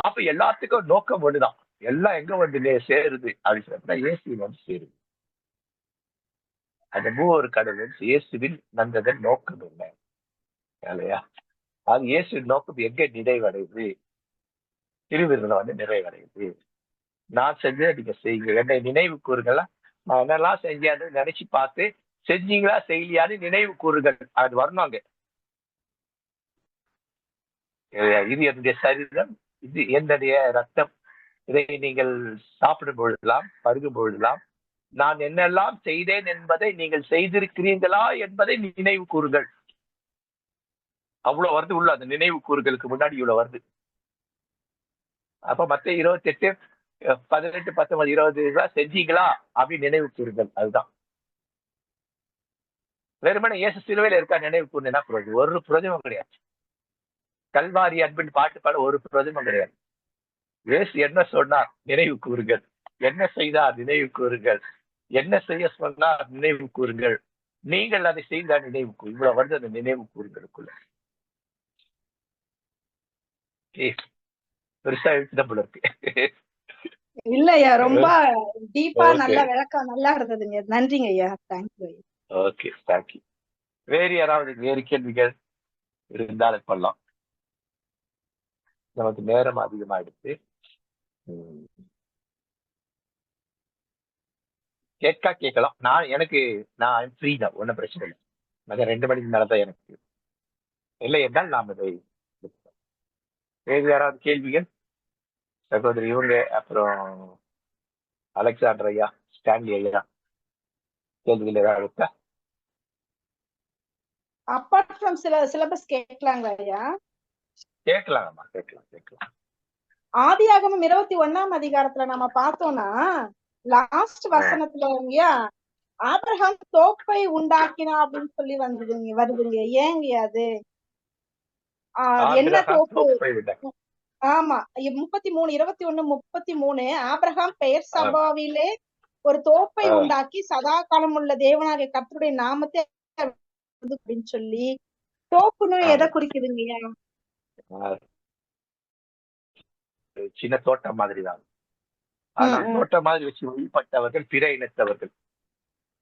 அப்ப எல்லாத்துக்கும் நோக்கம் ஒண்ணுதான். எல்லாம் எங்க சேருது அப்படின்னு சொன்னா இயேசுவின் சேருது. அந்த மூவர் கடவுள் இயேசுவின் வந்ததன் நோக்கம் என்ன இல்லையா? அது இயேசுவின் நோக்கம் எங்க நிறைவடையுது? திருவிருந்தில் நிறைவடையுது. நான் செஞ்ச நீங்க செய்யுங்க, என்னை நினைவு கூறுங்களா, நான் என்னெல்லாம் செஞ்சான்னு நினைச்சு பார்த்து செஞ்சீங்களா செய்யலையான்னு நினைவு கூறுகள். அது வரணுங்க. இது என்னுடைய சரீரம், இது என்னுடைய ரத்தம், இதை நீங்கள் சாப்பிடும் பொழுதெல்லாம் பருகும் பொழுதெல்லாம் நான் என்னெல்லாம் செய்தேன் என்பதை நீங்கள் செய்திருக்கிறீர்களா என்பதை நினைவு கூறுங்கள். அவ்வளவு வருது உள்ள அந்த நினைவு கூறுகளுக்கு முன்னாடி இவ்வளவு வருது. அப்ப மத்த 28, 18, 19, 20 செஞ்சீங்களா அப்படின்னு நினைவு கூறுங்கள். அதுதான். வெறுமனே இயேசு சிலுவையில இருக்கா நினைவு கூர்ந்து என்ன பிரயோஜனம்? ஒரு பிரயோஜனம் கிடையாது. கல்வாரி அன்பின் பாட்டு பாட ஒரு பிரயோஜனம் கிடையாது. இயேசு என்ன சொன்னார் நினைவு கூறுங்கள், என்ன செய்தார் நினைவு கூறுங்கள், என்ன செய்ய சொன்னார் நினைவு கூறுங்கள், நீங்கள் அதை செய்தார் நினைவு கூறு. இவ்வளவு வருது அந்த நினைவு கூறுகளுக்குள்ள. பெருசா எழுத்துட போல இருக்கு. இல்லையா, ரொம்ப டீப்பா நல்ல விளக்கம் நல்லா இருந்ததுங்க. நன்றிங்க ஐயா. தேங்க்யூ. Okay, thank you. வேறு யாராவது வேறு கேள்விகள் இருந்தாலும் பண்ணலாம். நமக்கு நேரம் அதிகமாயிடுச்சு. கேட்கலாம். நான் ஃப்ரீ தான், ஒன்றும் பிரச்சனை இல்லை. மதியம் 2 மணிக்கு மேலதான் எனக்கு இல்லை என்றால் நாம் இதை வேறு யாராவது கேள்விகள்? சகோதரி இவங்க, அப்புறம் அலெக்சாண்டர் ஐயா, ஸ்டான்லி ஐயா, கேள்விகள் ஏதாவது இருக்கா? அப்பார்ட் ஃப்ரம் சிலபஸ் கேட்கலாங்களா ஐயா? கேட்கலாம்மா, கேட்கலாம். ஆதியாகமம் 21ஆம் அதிகாரத்துல நம்ம பார்த்தோம்னா லாஸ்ட் வசனத்துல ஐயா ஆபிரகாம் தோப்பை உண்டாக்கினா அப்படின்னு சொல்லி வருதுங்க. ஏங்க அது என்ன தோப்பு? ஆமா, 33, 21, 33 ஆபிரகாம் பெயர் சபாவிலே ஒரு தோப்பை உண்டாக்கி சதா காலம் உள்ள தேவனாகிய கர்த்தருடைய நாமத்தை அப்படின்னு சொல்லி தோப்புன்னு எதை குறிக்குதுங்கய்யா? சின்ன தோட்டம் மாதிரி தான். ஆனா தோட்டம் மாதிரி வச்சு வழிபட்டவர்கள் பிற இனத்தவர்கள்.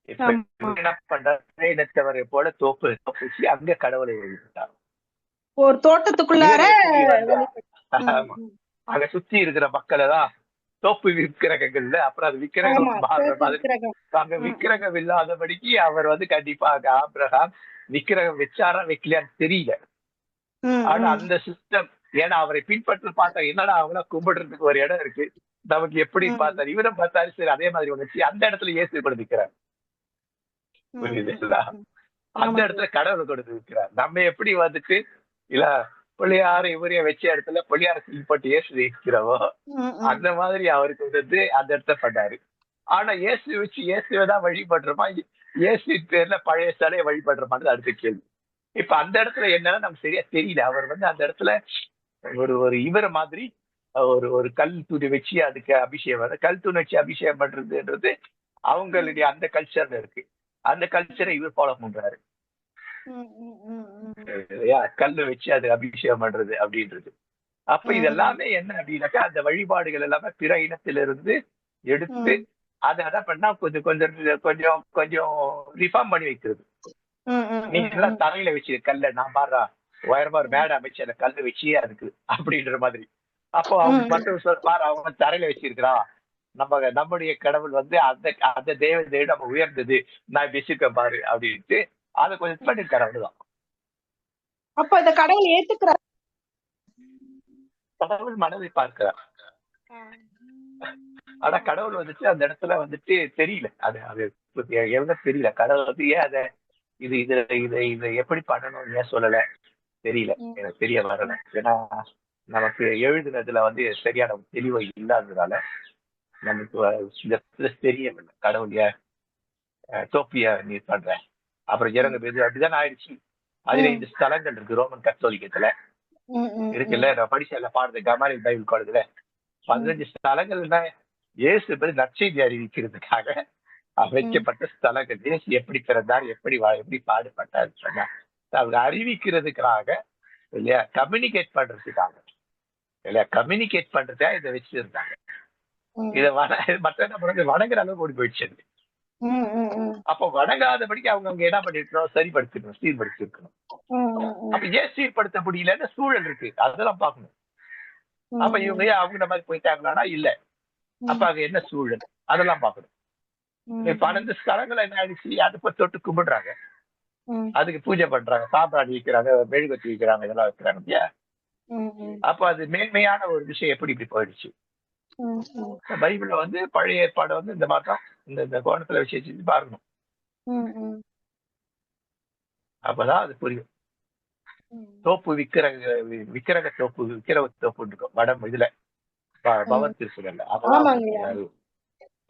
என்ன பண்ற, பிற இனத்தவரை போல தோப்பு வச்சு அங்க கடவுளை வழிபட்டார். ஒரு தோட்டத்துக்குள்ளார அங்க சுத்தி இருக்கிற மக்களை தான் தோப்பு விக்கிரகங்கள்ல, அப்புறம் அது விக்கிரகம் மாறுற மாதிரி அங்க விக்கிரகம் இல்லாதபடிக்கு அவர் கண்டிப்பா அங்க ஆபிரகாம் விக்கிரகம் வச்சாரா வைக்கலையான்னு தெரியல. ஆனா அந்த சிஸ்டம், ஏன்னா அவரை பின்பற்ற பார்த்தா என்னடா அவங்கள கும்பிடுறதுக்கு ஒரு இடம் இருக்கு, நமக்கு எப்படி பார்த்தாரு, இவரும் பார்த்தாரு, சரி அதே மாதிரி வந்துச்சு. அந்த இடத்துல இயேசு கூட நிக்கிறார். புரியுதுங்களா? அந்த இடத்துல கடவுள் கொடுத்து இருக்கிறார். நம்ம எப்படி வந்துட்டு இல்ல பிள்ளையார இவரைய வச்ச இடத்துல பிள்ளையார போட்டு இயேசு வைக்கிறவோ அந்த மாதிரி அவருக்கு வந்து அந்த இடத்த பண்ணாரு. ஆனா இயேசு வச்சு இயேசுதான் வழிபடுறோமா, இயேசு பேர்ல பழைய சிலையை வழிபடுறோமான்னு அடுத்த கேள்வி. இப்ப அந்த இடத்துல என்னன்னா நமக்கு சரியா தெரியல. அவர் வந்து அந்த இடத்துல ஒரு இவரை மாதிரி ஒரு கல் தூணி வச்சு அதுக்கு அபிஷேகம், கல் தூணி வச்சு அபிஷேகம் பண்றதுன்றது அவங்களுடைய அந்த கல்ச்சர்ல இருக்கு. அந்த கல்ச்சரை இவர் ஃபாலோ பண்றாரு. கல்லு வச்சு அது அபிஷேகம் பண்றது அப்படின்றது. அப்ப இது எல்லாமே என்ன அப்படின்னாக்கா அந்த வழிபாடுகள் எல்லாமே பிற இனத்திலிருந்து எடுத்து அதை என்ன பண்ணா கொஞ்சம் கொஞ்சம் கொஞ்சம் கொஞ்சம் ரிஃபார்ம் பண்ணி வைக்கிறது. நீங்க எல்லாம் தரையில வச்சு கல்ல நான் பாடுறா உயரமா ஒரு மேடை அமைச்சு அந்த கல்லு வச்சு அதுக்கு அப்படின்ற மாதிரி. அப்போ அவங்க மற்றவங்க சொல்ற பாரு அவங்க தரையில வச்சிருக்கிறான், நம்முடைய கடவுள் வந்து அந்த அந்த தேவதையை நம்ம உயர்ந்தது நான் வச்சிருக்கேன் பாரு அப்படின்ட்டு அதை கொஞ்சம் பண்ணிருக்காரு. அவ்வளவுதான். அப்ப இந்த கடவுள் ஏத்துக்கிறார், கடவுள் மனதை பார்க்கிறார். ஆனா கடவுள் வந்துட்டு அந்த இடத்துல வந்துட்டு தெரியல, அது அது எவ்வளவு தெரியல. கடவுள் வந்து ஏன் அதை இது இது இதை இதை எப்படி பண்ணணும்னு ஏன் சொல்லல தெரியல, எனக்கு தெரிய வரல. ஏன்னா நமக்கு எழுதுனதுல வந்து சரியான தெளிவை இல்லாததுனால நமக்கு தெரியவில்லை கடவுள் ஏன் தோப்பிய நீ பண்ற அப்புறம் இறங்க போது அப்படிதான் ஆயிடுச்சு. 15 ஸ்தலங்கள் இருக்கு ரோமன் கத்தோலிக்கத்துல இருக்குல்ல. நான் படிச்சல பாடுறது கமாலியல் பைபிள் காலேஜ்ல 15 ஸ்தலங்கள்னா இயேசு பேர் நற்செய்தி அறிவிக்கிறதுக்காக வைக்கப்பட்ட ஸ்தலங்கள். இயேசு எப்படி பிறந்தார், எப்படி பாடுபட்டார் சொன்னார், அவங்க அறிவிக்கிறதுக்காக இல்லையா, கம்யூனிகேட் பண்றதுக்காக இல்லையா, கம்யூனிகேட் பண்றதா இதை வச்சிருந்தாங்க. இதை மற்ற வணங்குற அளவுக்கு ஓடி போயிடுச்சு. அப்ப வணங்காதபடிக்கு அவங்க என்ன பண்ணிருக்கணும், சரிப்படுத்திருக்கணும், சீர்படுத்திருக்கணும். அப்ப ஏன் சீர்படுத்த முடியலன்னு சூழல் இருக்கு, அதெல்லாம் பார்க்கணும். அப்ப இவங்க அவங்க மாதிரி போயிட்டாங்களான்னா இல்ல, அப்ப அங்க என்ன சூழல் அதெல்லாம் பார்க்கணும். 12 ஸ்தலங்கள் என்ன ஆயிடுச்சு, அதை தொட்டு கும்பிடுறாங்க, அதுக்கு பூஜை பண்றாங்க, சாப்பாடு வைக்கிறாங்க, மெழுகுவத்தி வைக்கிறாங்க, இதெல்லாம் வைக்கிறாங்க இல்லையா. அப்ப அது மேன்மையான ஒரு விஷயம் எப்படி இப்படி போயிடுச்சு. பைபிள்ல வந்து பழைய ஏற்பாடு வந்து இந்த மாதிரிதான் இந்த கோணத்துல வச்சு பார்க்கணும். அப்பதான் அது புரியும். தோப்பு விக்கிரக தோப்பு இருக்கும் வடம் இதுல பவன் திருக்குறள்ல. அப்பதான்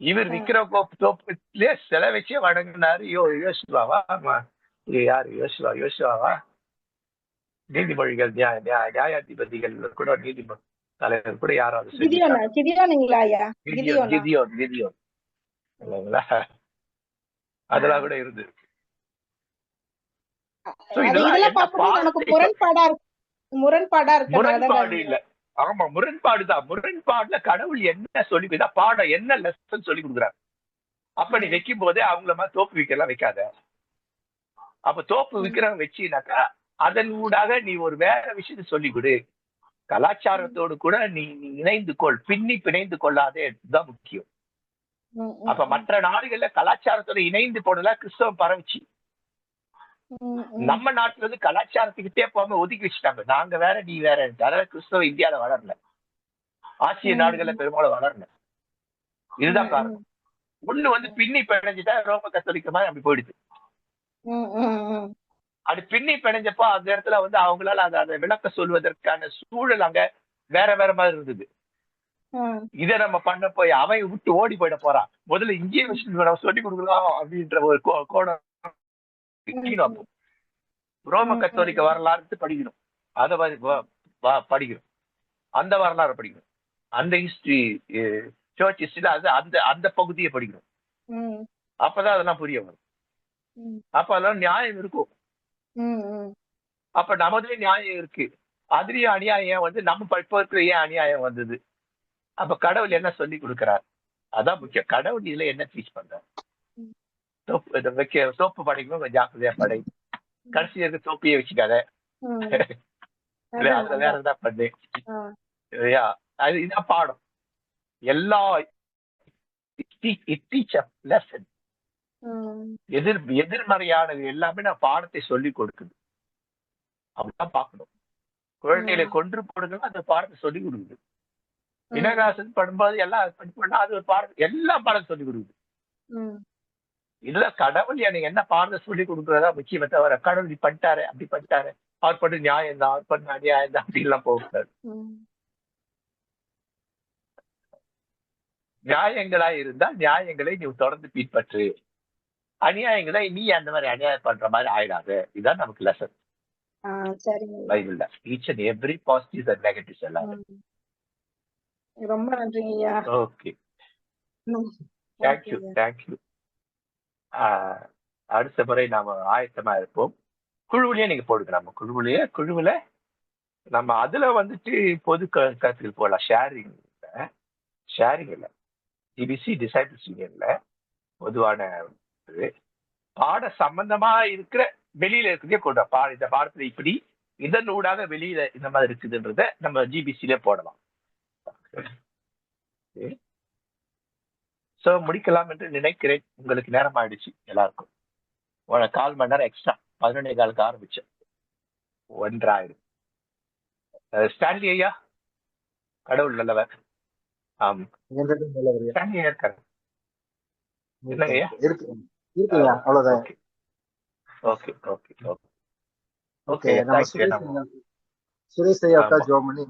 இவர் விக்கிரக தோப்புலயே சிலை வச்சே வணங்கினாரு. யோசுவாவா யாரு, யோசுவாவா நீதிமொழிகள் நியாயாதிபதிகள் கூட நீதிமன்ற தலைவர் கூட யாராவது அதெல்லாம் கூட இருந்து முரண்பாடு இல்ல. ஆமா முரண்பாடுதான். முரண்பாடுல கடவுள் என்ன சொல்லி பாடம் என்ன லெசன் சொல்லி கொடுக்குறாரு. அப்ப நீ வைக்கும் போதே அவங்கள மாதிரி தோப்பு விக்கலாம் வைக்காத. அப்ப தோப்பு விக்கிறவங்க வச்சினாக்கா அதன் ஊடாக நீ ஒரு வேற விஷயத்த சொல்லி கொடு. கலாச்சாரத்தோடு கூட நீ இணைந்து கொள், பிணைந்து கொள்ளாதே, இதுதான் முக்கியம். அப்ப மற்ற நாடுகள்ல கலாச்சாரத்தோட இணைந்து போனதா கிறிஸ்தவம் பரவிச்சு. நம்ம நாட்டுல இருந்து கலாச்சாரத்துக்கிட்டே போகாம ஒதுக்கி வச்சுட்டாங்க, நாங்க வேற நீ வேற. அதனால கிறிஸ்தவ இந்தியாவில வளரல, ஆசிய நாடுகள்ல பெரும்பாலும் வளரல. இதுதான் காரணம். ஒண்ணு வந்து பின்னி பிணைஞ்சுட்டா ரோம கத்தோலிக்க மாதிரி அப்படி போயிடுது. அது பின்னி பிணைஞ்சப்போ அந்த இடத்துல வந்து அவங்களால அதை விளக்க சொல்வதற்கான சூழல் அங்க வேற வேற மாதிரி இருந்தது. இதை நம்ம பண்ண போய் அவன் விட்டு ஓடி போயிட போறான், முதல்ல இங்கே வச்சு சொல்லி கொடுக்கலாம் அப்படின்ற ஒரு கோணம். ரோம கத்தோலிக்க வரலாறு படிக்கணும், அத படிக்கணும், அந்த வரலாறு படிக்கணும், அந்த ஹிஸ்டரி சர்ச் ஹிஸ்டரியில அந்த அந்த பகுதியை படிக்கணும். அப்பதான் அதெல்லாம் புரிய வரும். அப்ப அதெல்லாம் நியாயம் இருக்கும். அப்ப நமதுல நியாயம் இருக்கு, அதுலயும் அநியாயம் வந்து நம்ம இப்ப இருக்கிற ஏன் அநியாயம் வந்தது. அப்ப கடவுள் என்ன சொல்லி கொடுக்கிறார், அதான் முக்கியம். கடவுள் இதுல என்ன டீச் பண்றார். தோப்பு படைக்கும் ஜாக்கிரதையா படை, கடைசி இருக்க தோப்பியே வச்சுக்காத, அதுல வேற என்ன பண்ணு. இதுதான் பாடம். எல்லா எதிர்மறையானது எல்லாமே நான் பாடத்தை சொல்லி கொடுக்குது. அப்படிதான் பார்க்கணும். குழந்தைகளை கொன்று போடுங்க, அந்த பாடத்தை சொல்லி கொடுக்குது. வினகாசன் படும்போது எல்லாம் பண்ணா அது ஒரு பாடம், எல்லா பாடம் சொல்லி கொடுக்குது. இதுல கடவுள் எனக்கு என்ன பாடத்தை சொல்லி கொடுக்குறதா முக்கியமே தவிர கடவுள் இப்படி பண்ணிட்டாரு அப்படி பண்ணிட்டாரு, அவர் பண்ண நியாயம் தான், அவர் பண்ண அநியாயம் தான் அப்படின்லாம் போகக்கூடாது. நியாயங்களா இருந்தா நியாயங்களை நீ தொடர்ந்து பின்பற்று, அநியாயங்களை நீ அந்த மாதிரி அநியாயம் பண்ற மாதிரி ஆயிடாது. இதுதான் நமக்கு லெசன் சரிங்க. பைபிள்ல. Each and every positives and negatives எல்லாம். ரொம்ப நன்றிங்க ஐயா. Okay, thank you thank you. அடுத்த முறை நாம ஆயத்தமா இருப்போம். குழுவிலேயே நீங்க போடுங்க. நம்ம குழுவுல நம்ம அதுல வந்துட்டு பொது கருத்துக்கள் போடலாம். ஷேரிங் இல்ல, ஜிபிசி டிசைபிள்ஸ் யூனியன்ல பொதுவான பாட சம்பந்தமா இருக்கிற வெளியில இருக்கிறதே கொண்டு இந்த பாடத்துல இப்படி இதன் ஊடாக வெளியில இந்த மாதிரி இருக்குதுன்றத நம்ம ஜிபிசில போடலாம். சோ முடிக்கலாம் என்று நினைக்கிறேன். உங்களுக்கு நேரம் ஆயிடுச்சு எல்லாருக்கும். 1/4 மணி நேரம் எக்ஸ்ட்ரா 11:15 ஆரம்பிச்சேன். 1 ஆயிடும். ஸ்டான்லி ஐயா, கடவுள் நல்லவர். ஆம், ஸ்டான்லி ஐயா இருக்காரு. என்னங்க ஐயா? இருக்குங்க, அவ்வளவுதான். Okay okay okay okay. Suresh ஐயா ஜாப் பண்ணி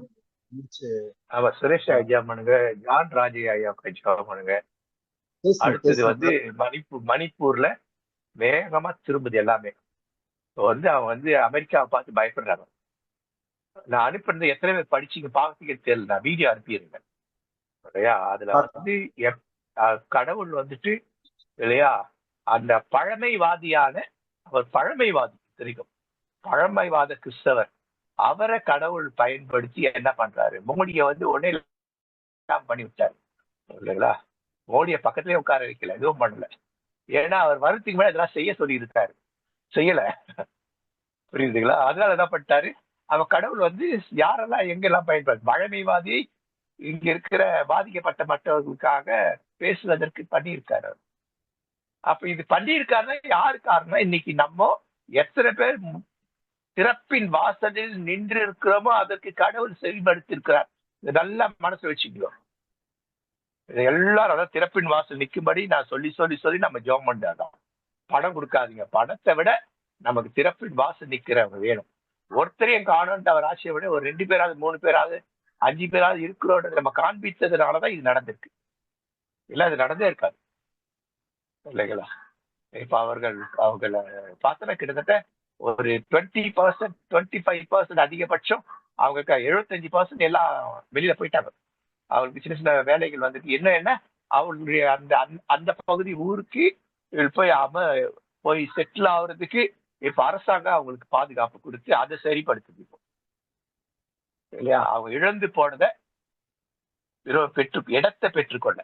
சுரேஷ் ஐயா ஜாப் பண்ணுங்க. ஜான் ராஜே ஐயா ஜாப் பண்ணுங்க. அடுத்தது வந்து மணிப்பூர்ல வேகமா திரும்புது எல்லாமே. அவன் அமெரிக்காவை பார்த்து பயப்படுறாங்க. நான் அனுப்புறது எத்தனை பேர் படிச்சீங்க பார்த்துக்க தெரியல. நான் வீடியோ அனுப்பியிருந்தேன் இல்லையா? அதுல கடவுள் வந்துட்டு இல்லையா, அந்த பழமைவாதியான அவர் பழமைவாதி தெரியும், பழமைவாத கிறிஸ்தவர், அவரை கடவுள் பயன்படுத்தி என்ன பண்றாரு, மோடியை உடனே பண்ணி விட்டாரு இல்லைங்களா? மோடியை பக்கத்துலயே உட்கார வைக்கல, எதுவும் பண்ணல. ஏன்னா அவர் வரத்துக்கு மேல இதெல்லாம் செய்ய சொல்லி இருக்காரு, செய்யல. புரியுதுங்களா? அதனால என்ன பண்ணிட்டாரு, அவன் கடவுள் யாரெல்லாம் எங்கெல்லாம் பயன்படுத்த பழமைவாதியை இங்க இருக்கிற பாதிக்கப்பட்ட மற்றவர்களுக்காக பேசுவதற்கு பண்ணியிருக்காரு. அப்ப இது பண்ணியிருக்காருன்னா யாரு காரணம்? இன்னைக்கு நம்ம எத்தனை பேர் திறப்பின் வாசலில் நின்று இருக்கிறோமோ அதற்கு கடவுள் செவிமடுத்திருக்கிறார். இது நல்லா மனசு வச்சுக்கிறோம். எல்லாரும் அதான் திறப்பின் வாசல் நிற்கும்படி நான் சொல்லி நம்ம ஜெபம் பண்றோம். பணம் கொடுக்காதீங்க, பணத்தை விட நமக்கு திறப்பின் வாசல் நிக்கிறவங்க வேணும். ஒருத்தரையும் காணும்ன்ற அவர் ஆசையை விட ஒரு 2 பேராவது 3 பேராவது 5 பேராவது இருக்கிறோம் நம்ம காண்பித்ததுனாலதான் இது நடந்திருக்கு. இல்ல அது நடந்தே இருக்காது இல்லைங்களா? இப்ப அவங்களை பார்த்தா கிட்டத்தட்ட ஒரு 20% 25% அதிகபட்சம் அவங்க 75% எல்லாம் வெளியில போயிட்டாங்க. அவங்களுக்கு சின்ன சின்ன வேலைகள் என்ன அவங்களுடைய அந்த பகுதி ஊருக்கு போய் செட்டில் ஆகுறதுக்கு இப்ப அரசாங்கம் அவங்களுக்கு பாதுகாப்பு கொடுத்து அதை சரிப்படுத்துது இல்லையா? அவங்க இழந்து போனதை இடத்தை பெற்றுக்கொள்ள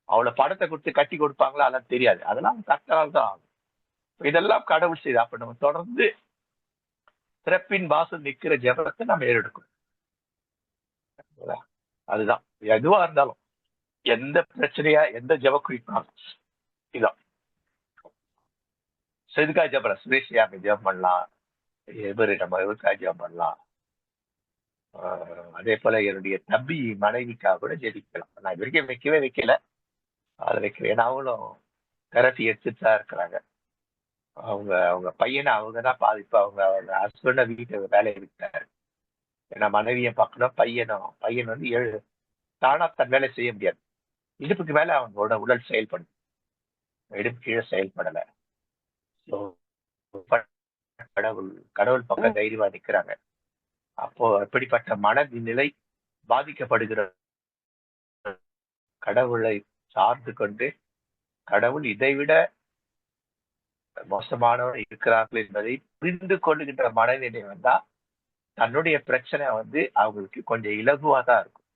அவளை பணத்தை கொடுத்து கட்டி கொடுப்பாங்களா அதெல்லாம் தெரியாது. அதெல்லாம் கர்த்தரால் தான் ஆகும். இதெல்லாம் கடவுள் செய்த. அப்ப நம்ம தொடர்ந்து திறப்பின் வாசல் நிக்கிற ஜெபத்தை நம்ம ஏறெடுக்கணும். அதுதான் எதுவா இருந்தாலும், எந்த பிரச்சனையா எந்த ஜெப குறிப்பாலும் இதான். இதுக்காக ஜெபம் சுரேஷியாக ஜெபம் பண்ணலாம், நம்ம இவருக்காக ஜெபம் பண்ணலாம். அதே போல என்னுடைய தம்பி மனைவிக்காக கூட ஜெபிக்கலாம். நான் இது வரைக்கும் வைக்கல, அதை வைக்கிறேன். ஏன்னா அவங்களும் தெரப்பி எடுத்துட்டு தான் இருக்கிறாங்க. அவங்க பையனை அவங்கதான் பாதிப்பு. அவங்க ஹஸ்பண்ட வீட்டு வேலையை விட்டாரு. ஏன்னா மனைவியை பார்க்கணும், பையன் 7 தானா தன் வேலை செய்ய முடியாது. இடுப்புக்கு மேல அவங்களோட உடல் செயல்படும், இடுப்பு கீழே செயல்படலை. கடவுள் பக்கம் தைரியமா நிக்கிறாங்க. அப்போ அப்படிப்பட்ட மனநிலை பாதிக்கப்படுகிற கடவுளை சார்ந்து கொண்டு கடவுள் இதைவிட மோசமானவர் இருக்கிறார்கள் என்பதை புரிந்து கொள்ளுகின்ற மனநிலை வந்தா தன்னுடைய பிரச்சனை அவங்களுக்கு கொஞ்சம் இலகுவா தான் இருக்கும்.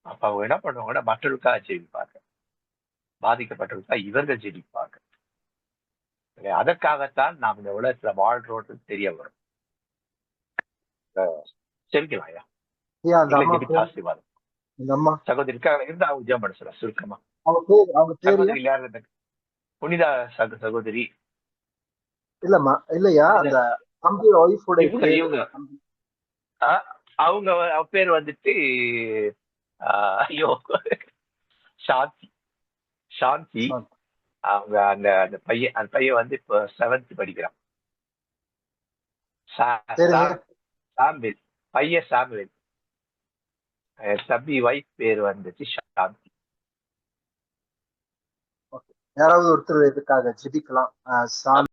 அப்ப அவங்க என்ன பண்ணுவாங்கன்னா மற்றவர்களுக்காக ஜெயிப்பாங்க, பாதிக்கப்பட்டவர்களுக்காக இவர்கள் ஜெயிப்பாங்க. அதற்காகத்தான் நாம் இந்த உலகத்துல வாழ்றோம் தெரிய வரும். செவிக்கலாம் ஆசீர்வாதம். சகோதரி இருந்து அவங்க ஜெபம் பண்ண சொல்ல சுருக்கமா. சகோதரி யாரு? புனிதா சகோதரி இல்லம்மா, இல்லையா? அவங்க பேர் ஐயோ சாந்தி. அவங்க அந்த பையன் வந்து இப்போ 7th படிக்கிறான். சரிங்க. சாம்பிள் பையன் சாமுவேல். தம்பி வைஃப் பேர் வந்துச்சு சாந்தி. யாராவது ஒருத்தர் இதுக்காக ஜெபிக்கலாம்.